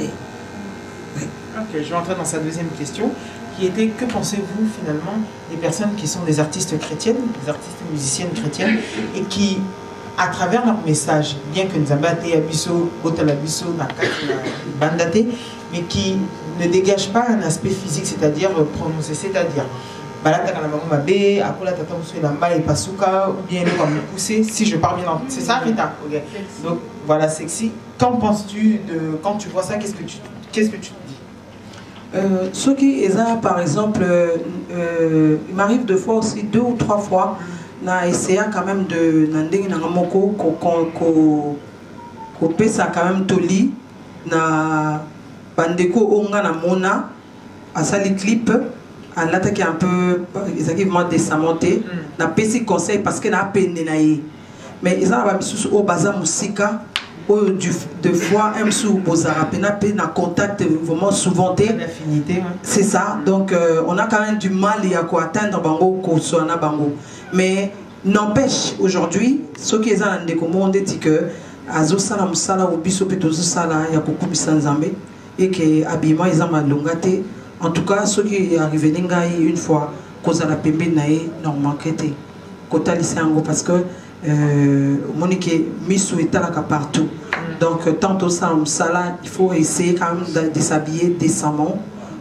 Ok, je vais entrer dans sa deuxième question, qui était que pensez-vous finalement des personnes qui sont des artistes chrétiennes, des artistes musiciennes chrétiennes, et qui, à travers leur message, bien que nous avons été abisso, otalabisso, bandate, mais qui ne dégagent pas un aspect physique, c'est-à-dire prononcé, c'est-à-dire ou bien le comme pousser, si je parle bien, c'est ça Rita. Okay. Donc voilà, sexy. Qu'en penses-tu de quand tu vois ça, qu'est-ce que tu te dis? Ceux qui ont, par exemple, il m'arrive 2 fois aussi, 2 ou 3 fois, na essayé quand même de nandeng na moko ko pesa quand même toli na bandeko onga na mona asali clip en l'attaque un peu exactement désamonté na pesi conseil parce que na peine na yi mais ils ont ba misusu au baza musika de fois un sous bozara pena na contact vraiment souvent c'est ça donc on a quand même du mal à quoi atteindre bango ko sona bango mais n'empêche aujourd'hui ce qui est en monde dit que azo sala musala ou biso petozo sala ya kokubisa nzambe et que habillement ils ont malongate en tout cas ce qui est arrivé ngai une fois cause la pembe nae normalement kété kota lisango parce que monique miso etalaka partout Donc, tantôt ça, il faut essayer quand même de s'habiller décemment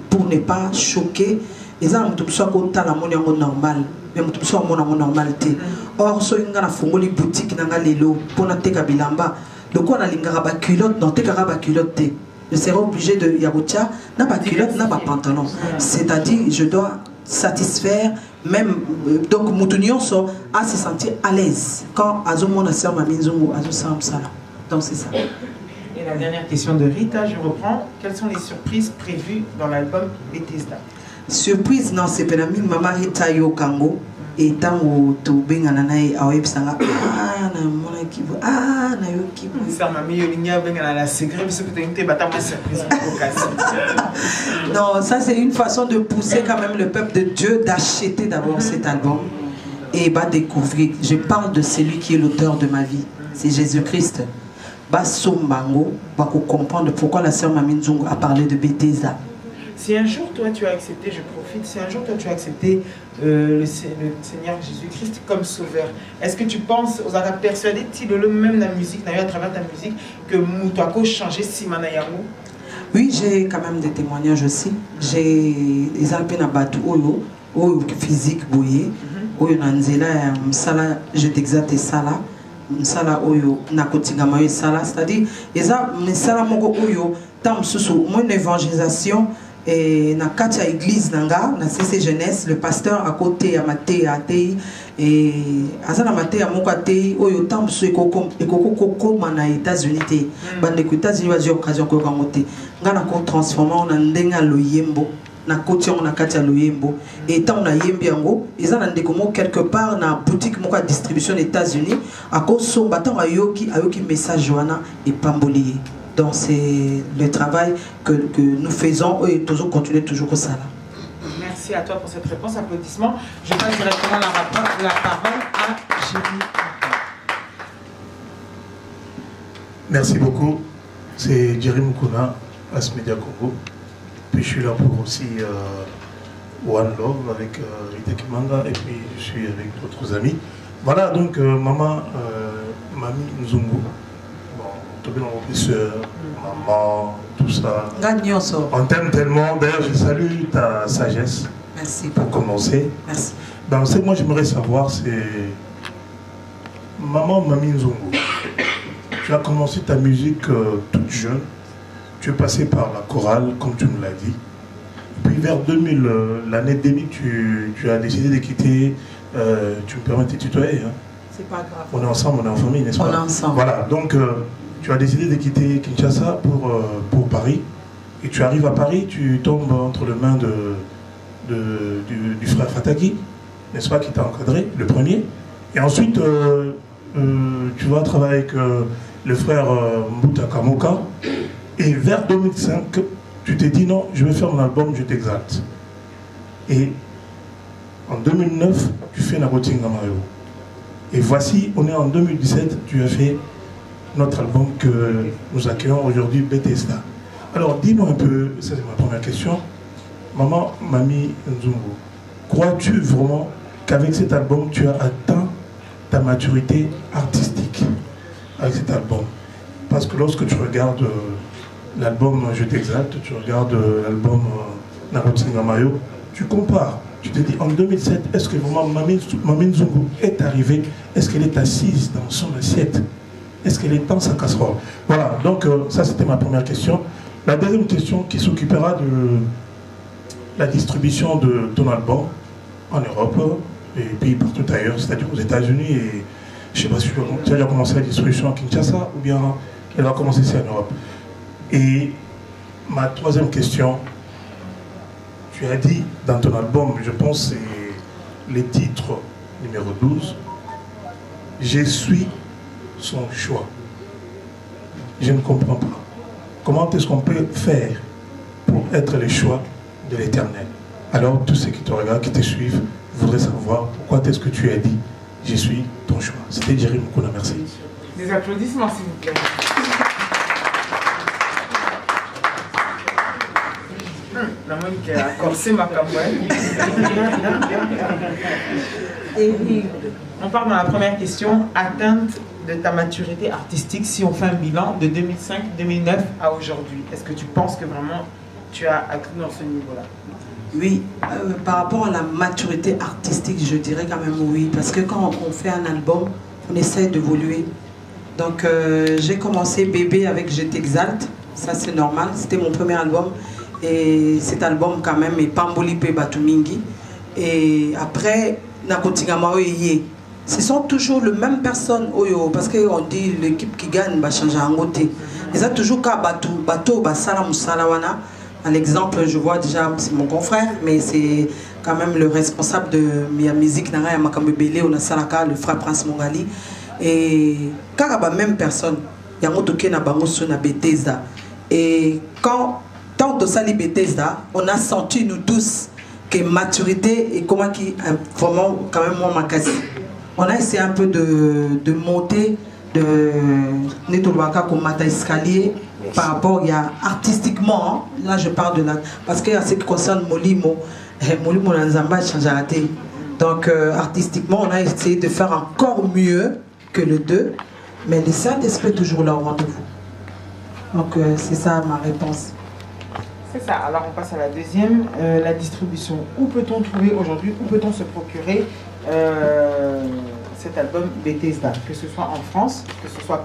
pour ne pas choquer. Et ça, on peut soit content la monnaie normal, mais on peut soit mon normalité. Or, so inga na fongoli boutique nanga lelo pour na teka bilamba. Le quoi na lingara ba culotte, non teka ba culotte. Je serai obligé de yabotia na ba culotte na ba pantalon. C'est-à-dire, je dois satisfaire même donc Moutounion à se sentir à l'aise quand Azomo na sœur Maminzungu Azo Sam Sala. Donc c'est ça. Et la dernière question de Rita, je reprends. Quelles sont les surprises prévues dans l'album Bethesda? Surprise non c'est penami Mama Rita yo Kango et tango to benga na nai aweb sanga na mona kibu na yo kibu ça m'a mis linya benga na la secret parce que tu bata ma surprise. Non, ça c'est une façon de pousser quand même le peuple de Dieu d'acheter d'abord cet album et va découvrir. Je parle de celui qui est l'auteur de ma vie, c'est Jésus-Christ. Basombango va comprendre pourquoi la sœur Maminzungu a parlé de Bethesda. Si un jour toi tu as accepté, je profite, si un jour toi tu as accepté le Seigneur Jésus-Christ comme sauveur, est-ce que tu penses, aux arabes persuadés, le même la musique, à travers ta musique, que Moutouako changer Simanayamu? Oui, j'ai quand même des témoignages aussi. J'ai des alpes na batu oyo physique boye, oyo nanzela msala je t'exate sala, msala oyo nakotingama yo sala, c'est-à-dire eza msala moko oyo tam susu mon évangélisation. Et na katia église nanga na CC jeunesse le pasteur à côté à maté à tei et azana maté à moko tei oyo tamso ekoko mana États-Unis te bande ko États-Unis wazi occasion ko kangote ngana ko transformer na ndenga loyembo na koti on na katia loyembo et tant na yembi yango ezana ndeko mo quelque part na boutique moko à distribution aux États-Unis à cause son battant ayoki message wana et pambolier. Donc c'est le travail que nous faisons et toujours continuer toujours comme ça. Merci à toi pour cette réponse. Applaudissements. Je passe directement la parole à Jérémy. Merci beaucoup. C'est Jérémy Kouna, As Media Congo. Puis je suis là pour aussi One Love avec Rita Kimanga et puis je suis avec d'autres amis. Voilà donc Mamie Nzungu. Maman, tout ça. On t'aime tellement. D'ailleurs, je salue ta sagesse. Merci. Pour commencer. Merci. Ben, ce que moi j'aimerais savoir, c'est Maman Mamie Nzungu. Tu as commencé ta musique toute jeune. Tu es passé par la chorale, comme tu me l'as dit. Puis vers 2000, l'année 2000, tu as décidé de quitter. Tu me permets de te tutoyer. Hein? C'est pas grave. On est ensemble, on est en famille, n'est-ce pas? On est ensemble. Voilà, donc. Tu as décidé de quitter Kinshasa pour Paris. Et tu arrives à Paris, tu tombes entre les mains du frère Fataki, n'est-ce pas, qui t'a encadré, le premier. Et ensuite, tu vas travailler avec le frère Mbuta Kamoka. Et vers 2005, tu t'es dit non, je vais faire mon album, je t'exalte. Et en 2009, tu fais Nabotinga Mayo. Et voici, on est en 2017, tu as fait notre album que nous accueillons aujourd'hui, Bethesda. Alors, dis-moi un peu, ça c'est ma première question. Maman, Mamie Nzungu, crois-tu vraiment qu'avec cet album, tu as atteint ta maturité artistique avec cet album? Parce que lorsque tu regardes l'album Je t'exalte, tu regardes l'album Nabotinga Mayo, tu compares. Tu te dis, en 2007, est-ce que vraiment Mamie Nzungu est arrivée? Est-ce qu'elle est assise dans son assiette? Est-ce qu'elle est dans sa casserole? Voilà, donc ça c'était ma première question. La deuxième question qui s'occupera de la distribution de ton album en Europe et puis partout ailleurs, c'est-à-dire aux États-Unis et je ne sais pas si tu as déjà commencé la distribution à Kinshasa ou bien elle va commencer ici en Europe. Et ma troisième question, tu as dit dans ton album, je pense c'est le titre numéro 12, je suis son choix. Je ne comprends pas. Comment est-ce qu'on peut faire pour être le choix de l'Éternel? Alors tous ceux qui te regardent, qui te suivent, voudraient savoir pourquoi est-ce que tu as dit je suis ton choix. C'était Jérémy Kouna, merci. Des applaudissements s'il vous plaît. La même qui a corsé ma campagne. On part dans la première question. Atteinte de ta maturité artistique si on fait un bilan de 2005-2009 à aujourd'hui? Est-ce que tu penses que vraiment tu as acquis dans ce niveau-là? Oui, par rapport à la maturité artistique, je dirais quand même oui. Parce que quand on fait un album, on essaie d'évoluer. Donc j'ai commencé bébé avec Je t'exalte. Ça c'est normal, c'était mon premier album. Et cet album quand même est Pamboli Pe Batumingi. Et après, Nakotingama Oye. Ce sont toujours les mêmes personnes, parce qu'on dit l'équipe qui gagne va changer en côté. Ils ont toujours qu'à Bato, Basala Moussalawana. À l'exemple, je vois déjà, c'est mon confrère, mais c'est quand même le responsable de ma musique, Nara Yamakambebele, on a Salaka, le frère Prince Mongali. Et quand la même personne, il y a un autre qui est na Bethesda. Et quand tant de sali Bethesda, on a senti nous tous que maturité et comment qui vraiment quand même moi ma quasi. On a essayé un peu de monter de Netolwaka comme Mata escalier par rapport à artistiquement, hein, là je parle de la parce que à ce qui concerne Molimo Nanzamba change à rater. Donc artistiquement on a essayé de faire encore mieux que le 2, mais le Saint-Esprit est toujours là au rendez-vous. Donc c'est ça ma réponse. C'est ça, alors on passe à la deuxième, la distribution. Où peut-on trouver aujourd'hui, où peut-on se procurer cet album Bethesda, que ce soit en France, que ce soit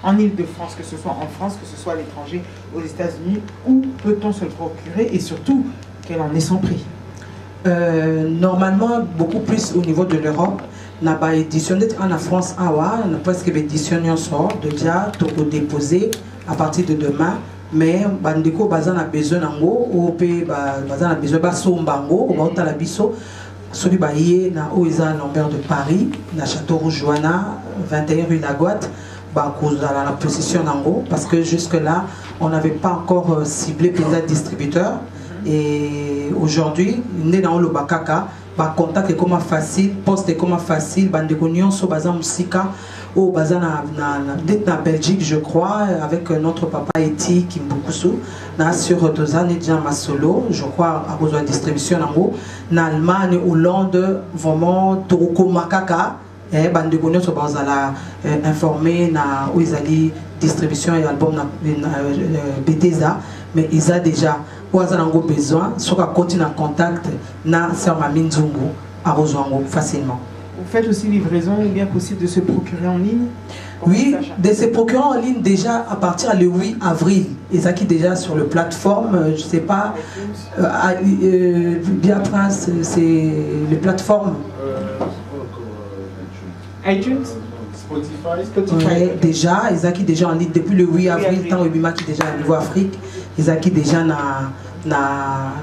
en Ile-de-France, que ce soit en France, que ce soit à l'étranger, aux États-Unis, où peut-on se le procurer et surtout, quel en est son prix? Normalement, beaucoup plus au niveau de l'Europe. On a éditionné en France, on a presque éditionné sort déjà, tout déposé à partir de demain. Mais bandeko bazana besoin nango ou pe bazana besoin ba sombango ou ba la biso celui ba yé na Oisa Lambert de Paris na Château Rouge Joanna 21 rue Lagotte ba kozala la position nango parce que jusque là on n'avait pas encore ciblé les distributeurs et aujourd'hui né dans le bakaka ba contact comment facile poste comment facile bandeko nyonso bazana musika au Bazana na Belgique je crois avec notre papa Eti Kimbukusu na sur Dozane déjà Masolo je crois à besoin de distribution en haut na Allemagne Hollande vraiment Toroko Makaka et bandegonio so bazala informé na Oizali distribution et album na Bethesda mais ils a déjà Oazanango besoin soit continuer en contact na Sœur Mamine Zungu à rejoindre facilement. Vous faites aussi livraison ou bien possible de se procurer en ligne? Oui, de se procurer en ligne déjà à partir du 8 avril. Et ça qui est déjà sur le plateforme, je ne sais pas, bien Prince, c'est les plateformes. iTunes? Spotify? Ouais, déjà, ils qui déjà en ligne depuis le 8 avril, tant Obima qui déjà au niveau Afrique, ils qui déjà na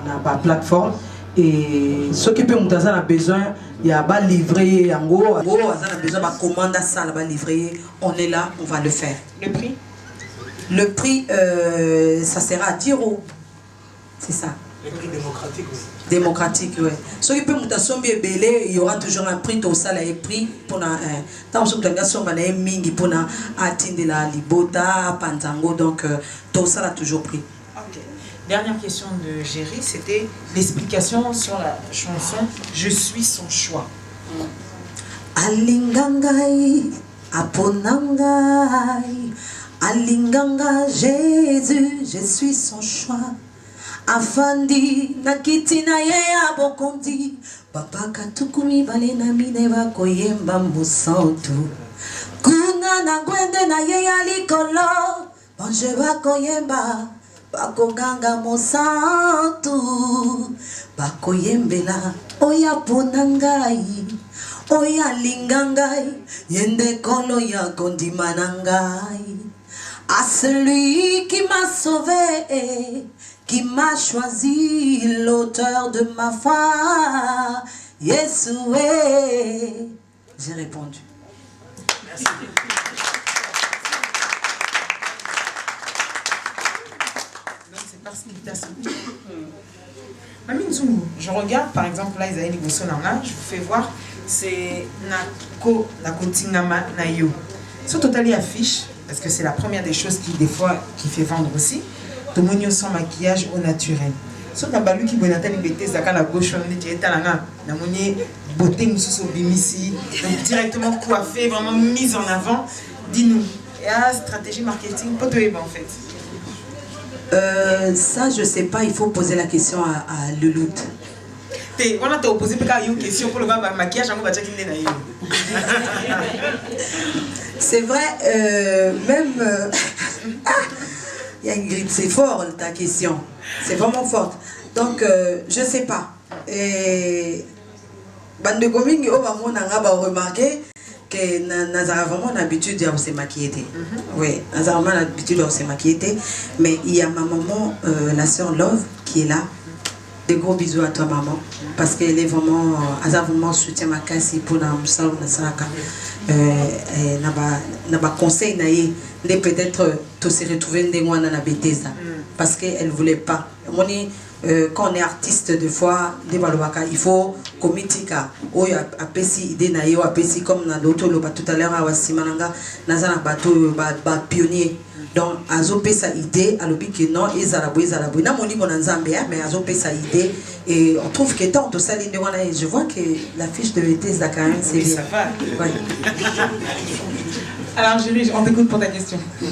plateforme. Et ceux qui peuvent monter ça, besoin, il y a pas livré en gros, on a besoin de commander ça, là livrer, on est là, on va le faire. Le prix? Le prix, ça sera à 10 €. C'est ça. Le prix démocratique, oui. Démocratique, oui. Ceux qui peuvent monter ça, il y aura toujours un prix, tout ça, là, un prix pour la. Tant que vous avez un mingi pour atteindre la libota, pantango, donc tout ça, là, toujours pris. Dernière question de Géry, c'était l'explication sur la chanson Je suis son choix. Alingangai, aponangai, alinganga Jésus, je suis son choix. Afandi, nakitina ye abokondi, papa katukumi balena mineva koyemba musantu. Kuna na gwende na ye alikolo, bonje va koyemba. Bakoganga mosantu bakoyembela oya ponangai oya lingangai yende kolo ya kondimanangai à celui qui m'a sauvé qui m'a choisi l'auteur de ma foi Yeshua. J'ai répondu. Merci. Mamine Zungu, je regarde par exemple là, Isaïe Nigosonana, je vous fais voir, c'est Nako Tingama Nayo. Ce total affiche, parce que c'est la première des choses qui, des fois, qui fait vendre aussi, Tomonio sans maquillage au naturel. Ce qu'on a balu qui bonata liberté, ça la gauche, on est talanga, la monnaie beauté moussou bimisi, donc directement coiffé, vraiment mise en avant. Dis-nous. Et la stratégie marketing, pas de en fait. Ça, je sais pas, il faut poser la question à Louloute. On a posé une question pour le maquillage, c'est vrai, même... Ingrid, c'est fort ta question. C'est vraiment forte. Donc, je sais pas. Et... Bande Gomingi, on va remarquer que nous avons vraiment l'habitude de se maquiller. Oui, nous avons l'habitude de se maquiller. Mais il y a ma maman, la sœur Love, qui est là. Des gros bisous à toi, maman. Parce qu'elle est vraiment, elle a vraiment soutien ma casse pour la moussala ou la salaka. N'a pas conseil de peut-être te se retrouver dans la bêtise. Parce qu'elle ne voulait pas. Quand on est artiste, des fois, il faut commitika. Il y a idée naïo, comme dans l'autre, tout à l'heure, à Simananga, dans un bateau pionnier. Donc, azope sa idée, à l'objet que non, et zaraboué. N'a mon livre en Zambie, mais azope sa idée. Et on trouve que tant, tout ça, je vois que la fiche de bêtise, quand même, c'est bien. Ça va. Ouais. Alors, Julie, on t'écoute pour ta question. Je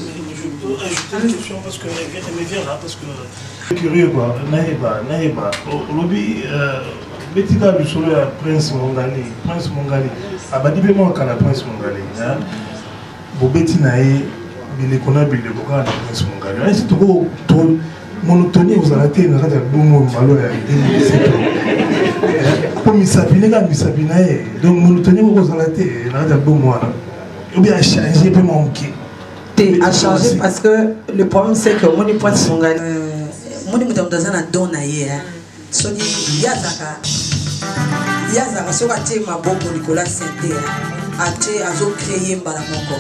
pose une question parce que elle me vient là, parce que curieux quoi, naïba. Au lobby, Betika Bissolo à Prince Mongali. Abadibe moi quand la Prince Mongali, Bobeti naï, Bilekona Bileboka Prince Mongali. C'est trop monotonie vous arrêtez une radio boum malo ya 2017. Pour misabina donc monotonie vous arrêtez une radio boum moi. Ou bien changer peut manquer. À changer parce que le problème c'est que mon point son gars mon dans un don hier soni yazaka so atie maboko Nicolas Saint-Pierre atie azo créer mbala moko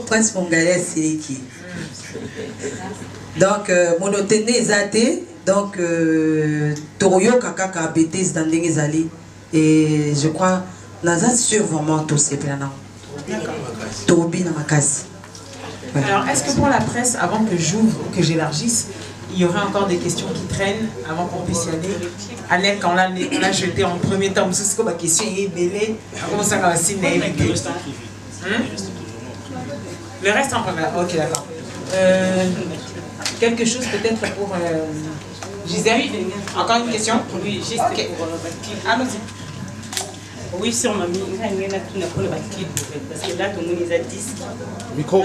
Prince Mongalais c'est qui donc monotone ezate donc toroyo kaka bêtise dans les allées et je crois naza sur vraiment tout ces plans. Alors, est-ce que pour la presse, avant que j'ouvre ou que j'élargisse, il y aurait encore des questions qui traînent avant qu'on puisse y aller? Annette, quand on l'a jeté en premier temps, c'est quoi ma question? Il est belé. Comment ça va aussi? Le reste en privé. Ok, d'accord. Quelque chose peut-être pour Gisèle? Encore une question? Oui, juste okay. Allons-y. Oui, sur ma mine, il y a tout pour le clip parce que là, tout le monde est à 10. Micro.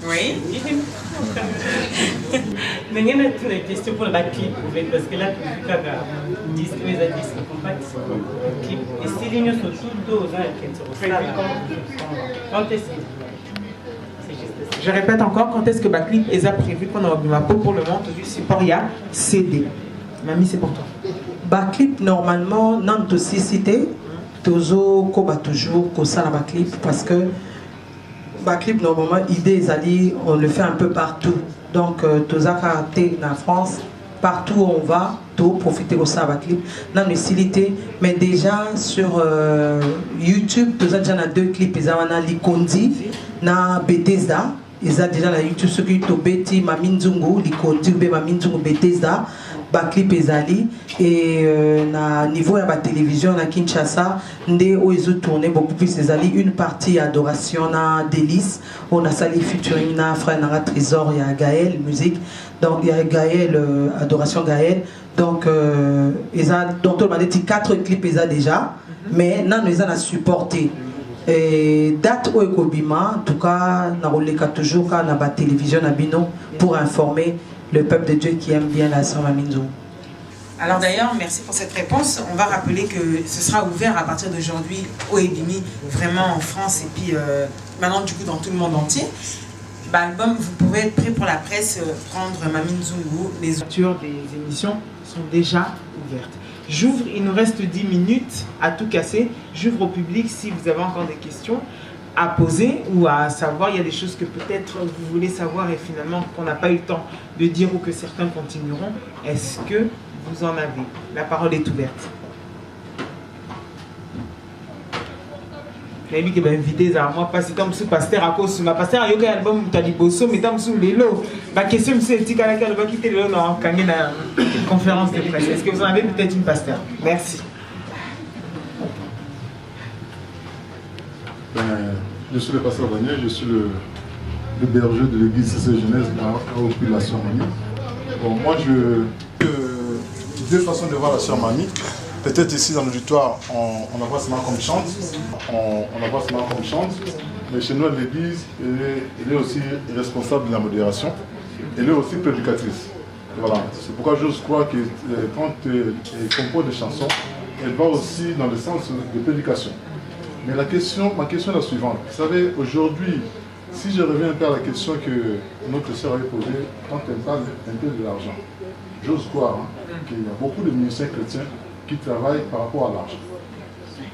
Oui. Mais il y a une question pour le clip parce que là, tout le 10 mais à 10 compact clip. Et si les lignes sont toutes deux, quand est-ce que je répète encore, quand est-ce que Baclip est prévu qu'on a ma peau pour le monde du support, il y a CD. Mamie, c'est pour toi. Baclip, normalement, non, aussi cité, toujours, comme ça, la Baclip, parce que Baclip, normalement, idée, on le fait un peu partout. Donc, tous en France, partout où on va, tout profiter de ça, Baclip. Non, mais mais déjà sur YouTube, tous déjà dans 2 clips, ils ont Likondi, na Bethesda. Ils ont déjà na YouTube, ce qui est Betty, Maminzungu, Likondi, Maminzungu, Bethesda. Baclip ezali et na niveau de la télévision na Kinshasa ndé où ils ont tourné beaucoup plus ezali une partie adoration na délice on a sali featuring na frère na trésor il y a Gaël musique donc il y a Gaël adoration Gaël donc donc on a dit 4 clips déjà mais non nous a supporté et date au Ekobima en tout cas na roleka toujours na ba télévision na bino pour informer le peuple de Dieu qui aime bien la Sœur Maminzou. Alors d'ailleurs, merci pour cette réponse. On va rappeler que ce sera ouvert à partir d'aujourd'hui au Ebimi, vraiment en France et puis maintenant du coup dans tout le monde entier. L'album, vous pouvez être prêt pour la presse, prendre Maminzungu. Les ouvertures des émissions sont déjà ouvertes. J'ouvre, il nous reste 10 minutes à tout casser. J'ouvre au public si vous avez encore des questions à poser ou à savoir. Il y a des choses que peut-être vous voulez savoir et finalement qu'on n'a pas eu le temps de dire ou que certains continueront. Est-ce que vous en avez? La parole est ouverte. Nabi qui va inviter à moi parce que comme sous pasteur à cause ma pasteur a yoga album taliboso mais tam sous les lots. Ma question c'est si quelqu'un va quitter le non quand il y a une conférence de presse. Est-ce que vous en avez peut-être une pasteur? Merci. Je suis le pasteur Daniel, je suis le berger de l'église CC Jeunesse au Puy de la Sœur Mamie. Bon, moi, deux façons de voir la Sœur Mamie. Peut-être ici dans l'auditoire, on la voit seulement comme chante. On la voit seulement comme chante. Mais chez nous, à l'église, elle est aussi responsable de la modération. Elle est aussi prédicatrice. Voilà. C'est pourquoi j'ose croire que quand elle compose des chansons, elle va aussi dans le sens de prédication. Mais ma question est la suivante. Vous savez, aujourd'hui, si je reviens un peu à la question que notre sœur avait posée, quand elle parle un peu de l'argent, j'ose croire qu'il y a beaucoup de musiciens chrétiens qui travaillent par rapport à l'argent.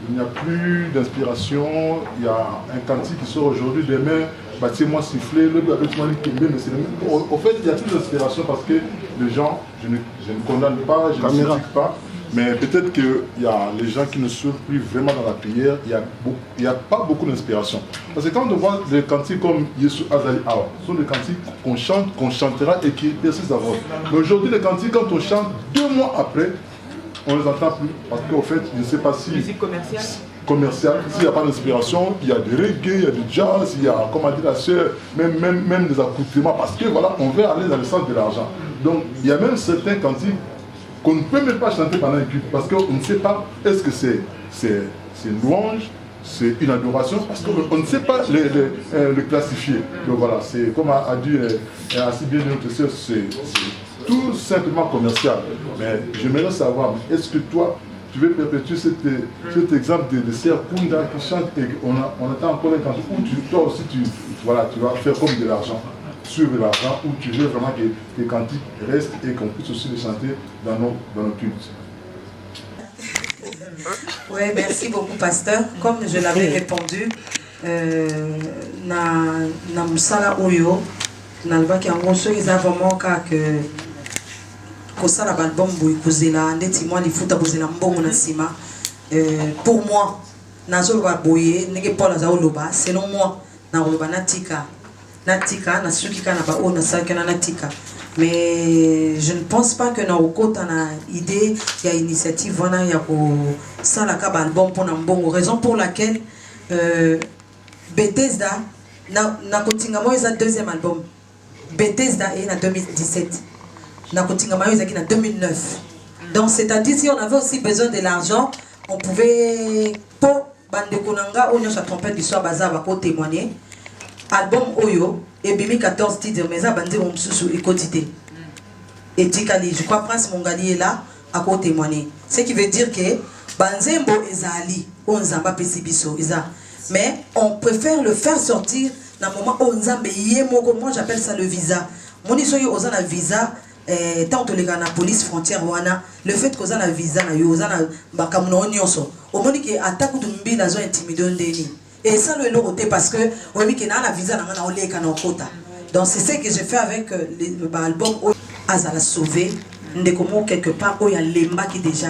Il n'y a plus d'inspiration, il y a un cantique qui sort aujourd'hui, demain, bâtiment sifflé, le bâtiment mais c'est le même. Au fait, il y a plus d'inspiration parce que les gens, je ne condamne pas, je ne critique pas, mais peut-être qu'il y a les gens qui ne sont plus vraiment dans la prière, il n'y a pas beaucoup d'inspiration. Parce que quand on voit des cantiques comme Yesu Azali Awa, ce sont des cantiques qu'on chante, qu'on chantera et qui persistent d'abord. Mais aujourd'hui, les cantiques, quand on chante 2 mois après, on ne les entend plus. Parce qu'au fait, je ne sais pas si... Musique commerciale. S'il n'y a pas d'inspiration, il y a du reggae, il y a du jazz, il y a, comme a dit la sœur, même des accoutrements. Parce que voilà, on veut aller dans le sens de l'argent. Donc, il y a même certains cantiques qu'on ne peut même pas chanter pendant un culte. Parce qu'on ne sait pas, est-ce que c'est une louange, c'est une adoration, parce qu'on ne sait pas le classifier. Donc voilà, c'est comme a dit assez bien notre sœur, c'est tout simplement commercial. Mais j'aimerais savoir, est-ce que toi, tu veux perpétuer cet exemple de sœur Punda qui chante et on attend encore un cantique où toi aussi tu vas faire comme de l'argent, suivre l'argent, où tu veux vraiment que les cantiques restent et qu'on puisse aussi les chanter dans nos cultes. Oui, merci beaucoup, pasteur. Comme je l'avais répondu, na musala oyo, na lobaki yango soki eza vraiment que kosala balbum boye kozela ndeti mwa lifuta kozela mbongo na nsima. Pour moi, nazoloba boye ndenge Paul aza oloba, selon moi nakoloba natika nasuki kaka na baoyo nasalaki na natika. Mais je ne pense pas que na okota na idée ya initiative wana ya kosalaka balbum mpona mbongo, raison pour laquelle Bethesda na kotinga mo eza deuxième album. Bethesda est en 2017. Nakotinga Mayo Zaki en 2009. Donc c'est-à-dire si on avait aussi besoin de l'argent, on pouvait pour bande konanga on a trompette du soir bazar va pour témoigner. Album Oyo et Bimi 14 titres mais ça bande on sous écotité. Et Tikali, je crois Prince Mongali est là à côté témoigner. Ce qui veut dire que Banzembo ezali on zamba pesibiso isa. Mais on préfère le faire sortir dans le moment où on zamba yemoko, moi j'appelle ça le visa. Mon isoyo oza na visa tant que les gars na police frontière wana le fait que ça na visa na yo za na bakamuno nyonso au moni que attaque de mbi na zo intimider ndeni et ça le lokoté parce que oui que na visa na oleka na okota. Donc c'est ce que j'ai fait avec l'album Azala sauvé ndekomo quelque part où il y a lemba qui déjà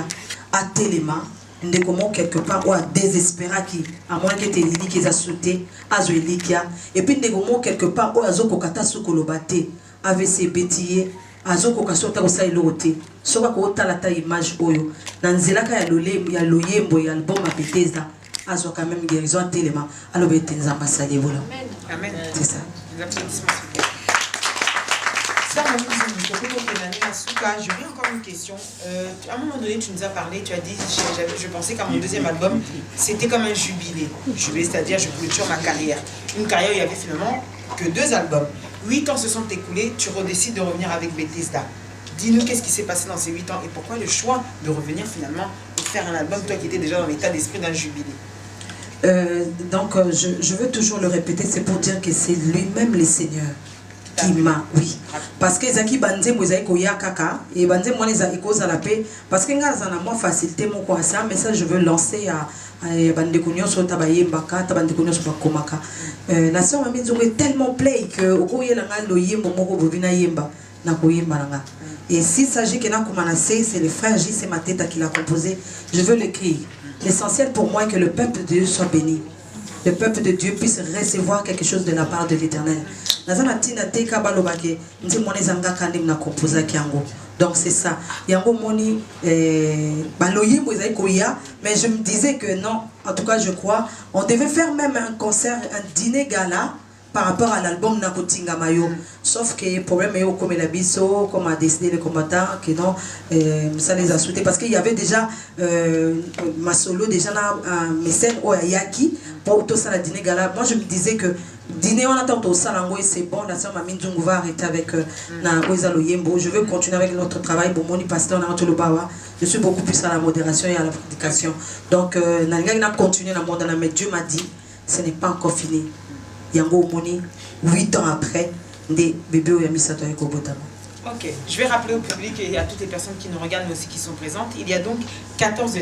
a téléma ndekomo quelque part où a désespéra qui à moins que telili qui a sauté azoelikia et puis ndekomo quelque part où azoko kata sukolobate AVC bétier azoko kasota ko sa ilote soka ko talata image oyo na nzelaka ya loyembo ya album a Bethesda azo quand même guérison téléma alors betenza ambassadeur voilà. Amen. C'est ça. Les applaudissements. Ça, j'aurais encore une question. À un moment donné, tu nous as parlé, tu as dit, je pensais qu'à mon deuxième album, c'était comme un jubilé. C'est-à-dire, je clôture ma carrière. Une carrière où il y avait finalement que 2 albums. 8 ans se sont écoulés, tu redécides de revenir avec Bethesda. Dis-nous qu'est-ce qui s'est passé dans ces 8 ans et pourquoi le choix de revenir finalement et faire un album, toi qui étais déjà dans l'état d'esprit d'un jubilé. Donc, je veux toujours le répéter, c'est pour dire que c'est lui-même le Seigneur qui m'a, oui. Parce que Zaki Banzem, vous avez koya kaka, et Banzem, moi, les aïkos à la paix, parce que nous avons moins facilité mon quoi, ça, mais ça, je veux lancer à Bandekunyo sur Tabayembaka, Tabandekunyo sur Bakomaka. La sœur m'a mis tellement play que au courrier la le yembo moko bovina yemba na koyemba nanga. Et s'il s'agit que na kumanase, c'est le frère J, c'est ma tête qui l'a composé. Je veux l'écrire. L'essentiel pour moi est que le peuple de Dieu soit béni. Le peuple de Dieu puisse recevoir quelque chose de la part de l'Éternel. Nazana tina teka balobake nti mone zanga kandi mna composa kiango Donc c'est ça. Yango moni baloyimbo ezali koya, mais je me disais que non, en tout cas je crois, on devait faire même un concert, un dîner gala par rapport à l'album Nakotinga Mayo. Sauf que le problème est au comme la biso, comme a décidé le combattant, que non, ça les a sautés. Parce qu'il y avait déjà ma solo, déjà un mécène au Yaki, pour tout ça la dîner gala. Moi je me disais que dîner on attend tout ça, c'est bon, la sœur Mamine Djungu va arrêter avec Loyembo. Je veux continuer avec notre travail. Bon, mon pasteur je suis beaucoup plus à la modération et à la prédication. Donc, n'a continué dans le monde, mais Dieu m'a dit, ce n'est pas encore fini. Yango Moni, 8 ans après, des bébés au Yamisato et Kobotama. Ok, je vais rappeler au public et à toutes les personnes qui nous regardent mais aussi qui sont présentes, il y a donc 14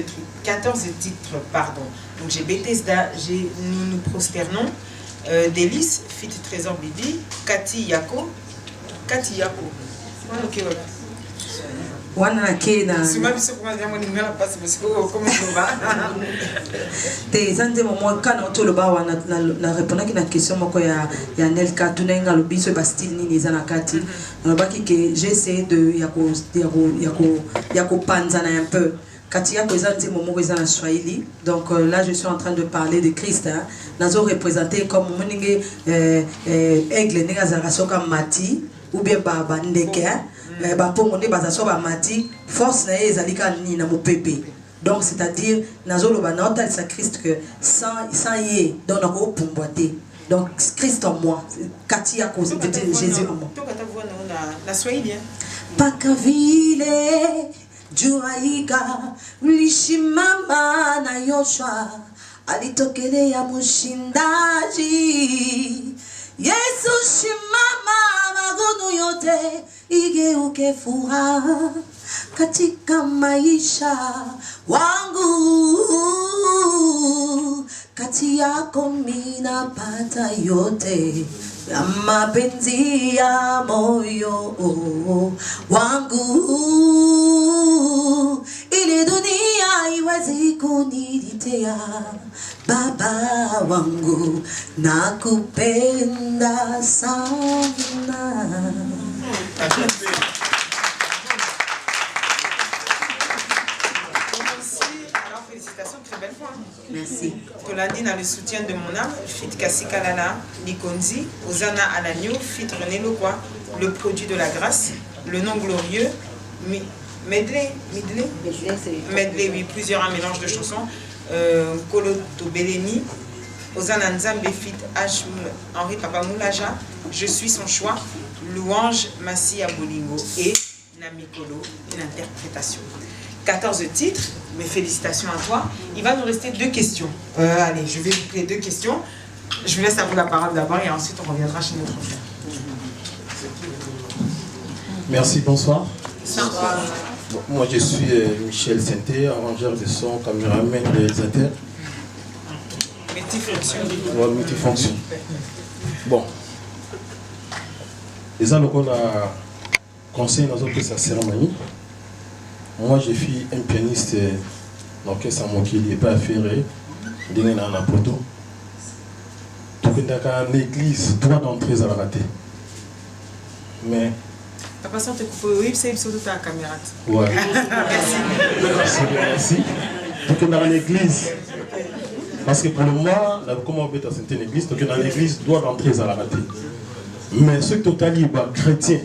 titres. Donc j'ai Bethesda, j'ai Nous nous prosternons, Délice, Fit Trésor Bibi, Kati Yako. Ok, voilà. Wana kena sima biso kuma dia moni ngala passe parce que comme on va te zande moment kana to le ba wana na répondre ki na question moko ya Nelka tunenga lo biso ba style nini za na kati na baki que j'ai essayé de yako panza na un peu kati yako zande moment za na Swahili. Donc là je suis en train de parler de Christ, hein. Nazo représenter comme moninge aigle nenga za rasoka mati ou bien baba ndeke. Force donc c'est-à-dire c'est Christ que sans y donc Christ en moi, Katia cause Jésus en moi. Pakavile Juraika Lishimama na Yoshua alitokele ya mushindaji Yesu shimama magumu yote igeuke furaha katika maisha wangu, kati yako mina pata yote ya mapenzi ya moyo wangu, ili dunia iwezi kunilitea. Baba wangu nakupenda sana. Alors félicitations, très belle voix. Merci. Tolandine a le soutien de mon âme, Fit Kassikalala, Likonzi, Osana Alagno, Fit René Lokwa, le produit de la grâce, le nom glorieux, Medley, oui, plusieurs mélanges de chansons, Kolo Tobeleni, Osana Nzambe, Fit H. Henri Papa Moulaja, Je suis son choix, Louange Massi Abolingo et Namikolo, une interprétation. 14 titres, mes félicitations à toi. Il va nous rester 2 questions. Allez, je vais vous poser 2 questions. Je vous laisse à vous la parole d'abord et ensuite on reviendra chez notre frère. Merci, bonsoir. Bonsoir. Moi je suis Michel Senté, arrangeur de son, caméraman, réalisateur. Multifonction. Ouais, multifonction. Bon. Les gens qu'on a conseillé dans sa cérémonie. Moi, je suis un pianiste dans l'orchestre qui n'est pas affairé. Je suis dans la poto. Donc, l'église doit entrer à la raté. Mais. La personne te coupe, oui, c'est surtout ta caméra. Ouais. Merci. Donc, dans l'église. Parce que pour le moment, comment on peut une église, donc dans l'église doit entrer à la raté. Mais ceux qui sont chrétiens,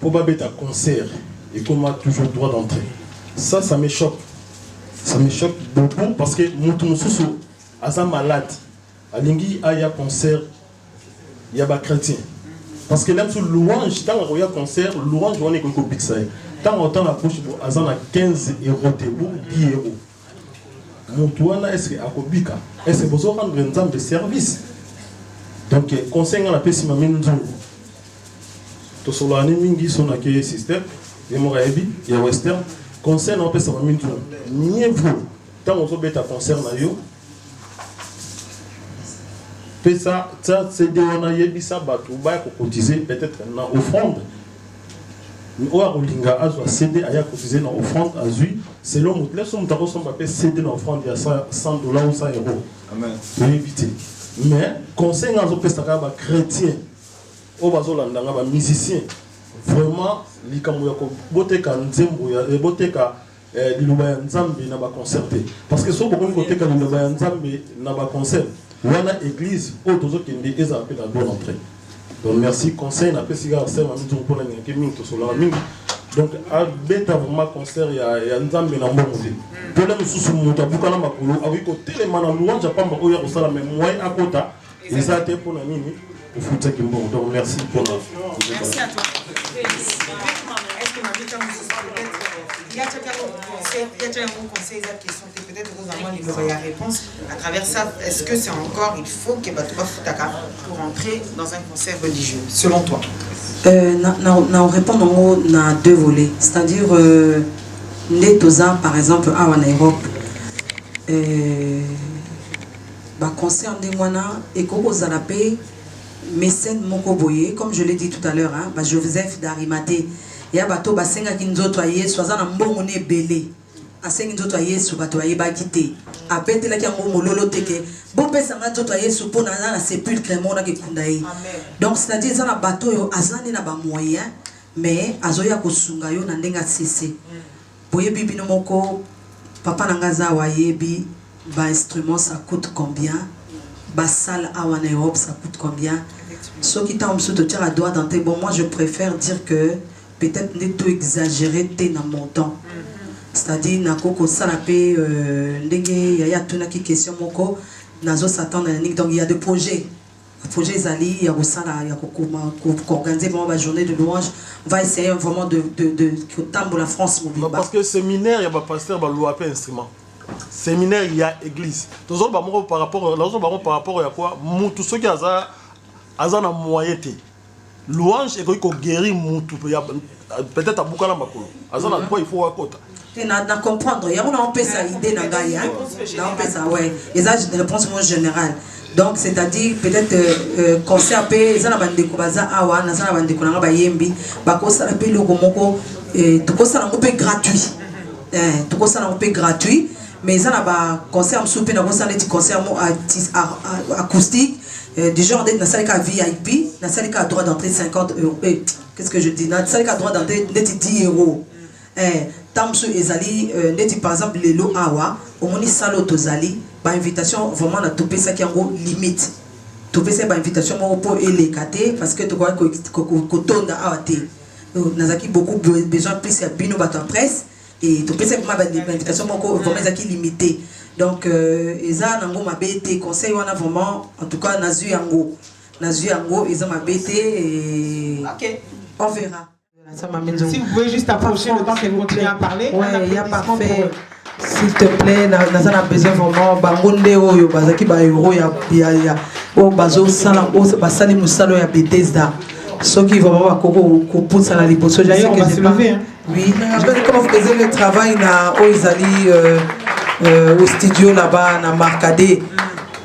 pour pas être un concert, et qu'on a toujours droit d'entrer. Ça me choque. Ça me choque beaucoup parce que nous sommes malades. À l'Ingui, il y a un concert, il y a des chrétiens. Parce que là, sur louange, dans le concert, louange, on est comme ça. Tant on la poche, il y a 15 euros, 10 euros. Moutouana, est-ce qu'il y a un est-ce que vous avez rendre un temps de service? Donc, conseil à la paix, si ma main nous tout sur l'année, mingi son accueil système, il y a western, concert n'a pas sa main tout. Mieux vaut, tant on se à concert na yo. Fait ça, c'est des on a yebi ça bateau, bah cotiser peut-être na offrande. Ou à Rolinga, à soit cédé à cotiser na offrande à Zui, selon mon les sommes d'abord sont pas cédé na offrande il y a $100 ou 100 euros. Amen. Pour éviter. Mais conseil n'a pas sa chrétien. Au bazo landanga ba musicien vraiment likambo ya koboteka nzembo ya boteka liloba ya nzambe na baconcerté parce que so bokomi koteka liloba ya nzambe na baconcert wana église oyo tozokende ezala mpe na bonne entrée. Donc merci conseil napesi kaka sere mami nzongo mpona ngeke mingi tosolaka mingi donc abeta vraiment concert ya nzambe na mbongo te mpona mosusu moto abukana makolo akoki kotelema na louange apamba oyo ya kosala me moyen akota eza te mpona nini ofutaki mbongo. Donc merci mpona merci à toi. Est-ce que Mamita il y a un bon conseil, la question, peut-être que vous avez la réponse. À travers ça, est-ce que c'est encore, il faut que Batouba Futaka pour entrer dans un concert religieux, selon toi? On répond à deux volets. C'est-à-dire, les Toza, par exemple, en Europe, concert de Mwana et Koko Zalapé, mécène Mokoboye, comme je l'ai dit tout à l'heure, Joseph d'Arimathée. Ya bato basenga kinzoto aye swaza na mbongo ne belé asenga nzoto aye su bato aye bakite apete la kiango mololo teke bo pesa nga nzoto aye su pona na sépulcre mona ke kundaye. Donc c'est-à-dire ça na bato yo azani na ba moyen mais azoya kosunga yo na ndenga sese boye bibi no moko papa nanga za wayebi ba instrument ça coûte combien ba salle à en Europe ça coûte combien ce qui t'a omso de tirer à doigt dans tes bon moi je préfère dire que peut-être n'est tout exagéré t'es dans mon temps. C'est-à-dire nakoko salapé ndenge ya tuna ki question moko nazo s'attendre donc il y a des projets zali ya kosala ya organiser vraiment la journée de louange. On va essayer vraiment de tambo la France mobile parce que séminaire il y a pas pasteur ba louer instrument. Séminaire il y a église. Toujours ba moko par rapport à quoi mutu soki aza na moyenté. Louange et qu'on guérit moutou peut-être à Boukana Makolo. Azana quoi il faut à côté. Na comprendre. Il y a on peut ça idée na gaïa. Là on peut ça ouais. Et ça je réponse moi générale. Donc c'est-à-dire peut-être concert pe zana bande ko baza awa na zana bande ko na ba yembi ba ko sala pe logo moko to ko sala ngo pe gratuit. To ko sala ngo pe gratuit mais zana ba concert soupe na ko sala petit concert mo acoustique. Déjà, on est dans la salle VIP, dans la salle qui a droit d'entrée 50 euros. Qu'est-ce que je dis? Dans la salle qui a droit d'entrée 10 euros. Tamsu Ezali, par exemple, les lots Awa, au moni salo Tozali, par invitation, vraiment, on a topé ça qui est en gros limite. Topé ça par invitation, pour les cater, parce que tu vois que tu as awaté. Nazaki beaucoup besoin plus de bino bateau presse, et topé ça par invitation, vraiment, qui limité. Donc, Eza Nango m'a bêté, conseil on a vraiment, en tout cas, Nazu Yango, Eza m'a bêté et on verra. Si vous pouvez juste approcher le temps qu'elle continue à parler. Oui, il y a parfait. S'il te plaît, nous avons besoin vraiment bangonde oyo bazaki ba euro ya o bazo sala o basali musalo ya Bethesda. Ceux qui vont voir ko pousse à la liposo, j'ai que c'est pas. Oui, comment vous faisiez le travail na Oizali au studio là-bas na Marcadé.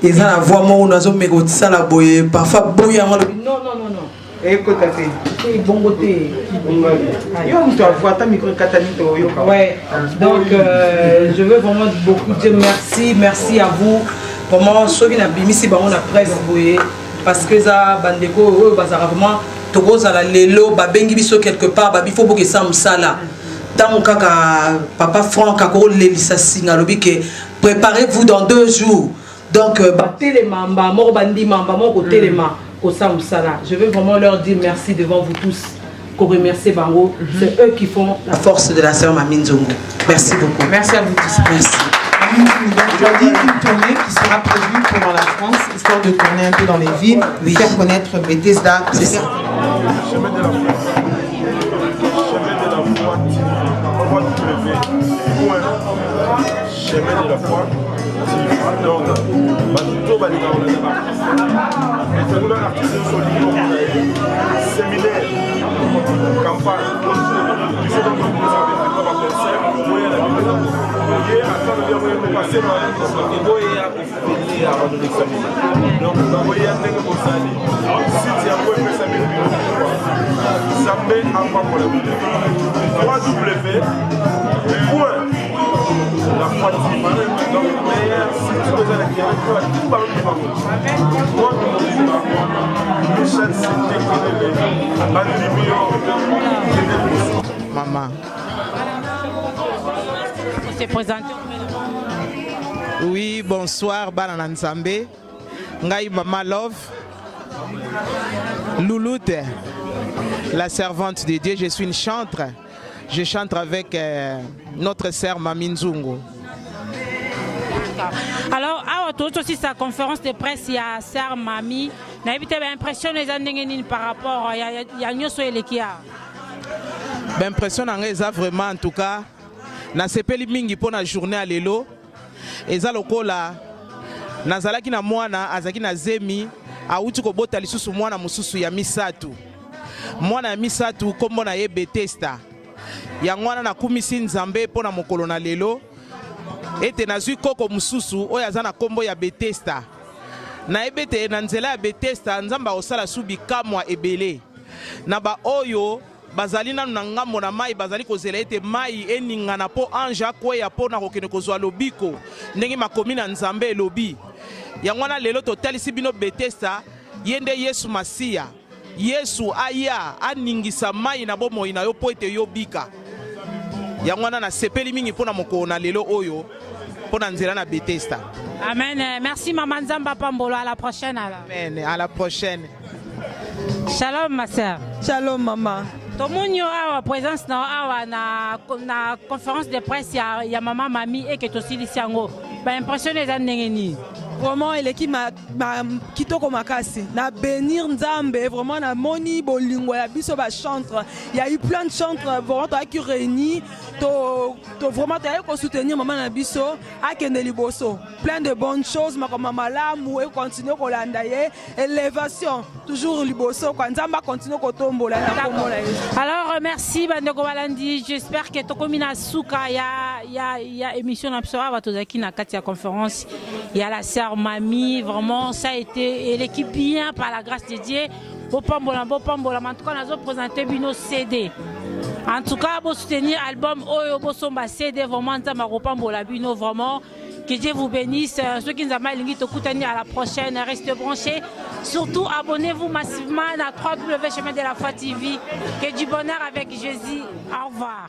Ils ont la voix moi on a zo megotisa la boye parfois boye non. Écoute, c'est bon côté. Ouais. Donc, je veux vraiment beaucoup dire merci à vous. Vraiment, ceux qui n'ont pas mis si on a presse parce que ça, bandeko, vraiment, tout ça la lelo, babengi biso quelque part, il faut que ça me sala. Tant que papa Franck a collé ça signe lobi que préparez-vous dans 2 jours. Donc, téléma, mort bandi, mamba, mort téléma. Je veux vraiment leur dire merci devant vous tous. Qu'on remercie Bango. C'est eux qui font la force de la sœur Mamine Zongo. Merci beaucoup. Merci à vous tous. Merci. Aujourd'hui, une tournée qui sera prévue pendant la France, histoire de tourner un peu dans les villes, faire connaître Bethesda. C'est ça. Chemin de la foi. Chemin de la foi. Donc, tout va et artiste séminaire, campagne, il faut donc vous avez fait un concert, vous voyez la vidéo, vous passer donc vous voyez un peu comme ça, si tu as fait ça, ça met en quoi pour la vidéo. 3W, la foi donc meilleur si tu veux aller tout ballon du ballon. prochaine Maman. Vous se présentez. Oui, bonsoir, Banana Nzambe. Ngai Mama Love. Louloute, la servante de Dieu. Je suis une chantre. Je chante avec notre sœur Mami Nzungu. Alors, tout aussi sa conférence de presse, il y a sœur Mami. N'a pas l'impression les gens par rapport à Nyoso et Lekia. L'impression est vraiment, en tout cas, na sepeli mingi pour la journée à l'élo. Et ça, lokola, nazalaki na mwana, azaki na zemi, auti ko bota lisusu mwana mususu ya misatu. Mwana ya misatu, kombo na ye Bethesda. Ya mwana na kumisi Nzambe po na mokolo na lelo. Ete nazui koko mususu, oyo aza na kombo ya Bethesda. Na ebete na nzela ya Bethesda, Nzamba osala subi kamwa ebele. Na ba oyo, bazali nanu na ngambo na mai, bazali kozela ete mai eningana po anja kweya po na kokene kozwa lobiko. Ndenge makomi na Nzambe lobi. Ya mwana lelo totalisi bino Bethesda, yende Yesu Masia. Yesu aya aningisa mai na bomoi na yo po ete yo bika. Ya mwana na sepeli mingi po na moko na lelo oyo po na nzela na Bethesda. Amen. Merci Maman Nzamba Pambolo. À la prochaine alors. Amen. À la prochaine. Shalom ma sœur. Shalom maman. Tomunyo awa présence na conférence de presse ya Maman Mami et que aussi lisiango. Ba impression les ndengeni. Vraiment l'équipe kitoko makasi na bénir Nzambe vraiment na moni bolingo ya biso ba chantre. Il y a eu plein de chantres vraiment qui réunis to vraiment to soutenir maman na biso akende liboso. Plein de bonnes choses makoma malamu et continuer ko landa ye élévation toujours liboso kwa Nzamba continue ko tombola na komola. Alors merci bandeko balandi, j'espère que tokomina suka ya émission na biso ba tozaki na kati ya conférence. Il y a la sœur Mami, vraiment ça a été l'équipe bien par la grâce de Dieu. Beau pambola, en tout cas nous avons présenté nos CD. En tout cas, pour soutenir l'album Oyo Bosomba CD, vraiment Pambola Bino, vraiment que Dieu vous bénisse. Ceux qui nous ont mal à la prochaine, restez branchés. Surtout abonnez-vous massivement à 3W Chemin de la Foi TV. Que du bonheur avec Jésus. Au revoir.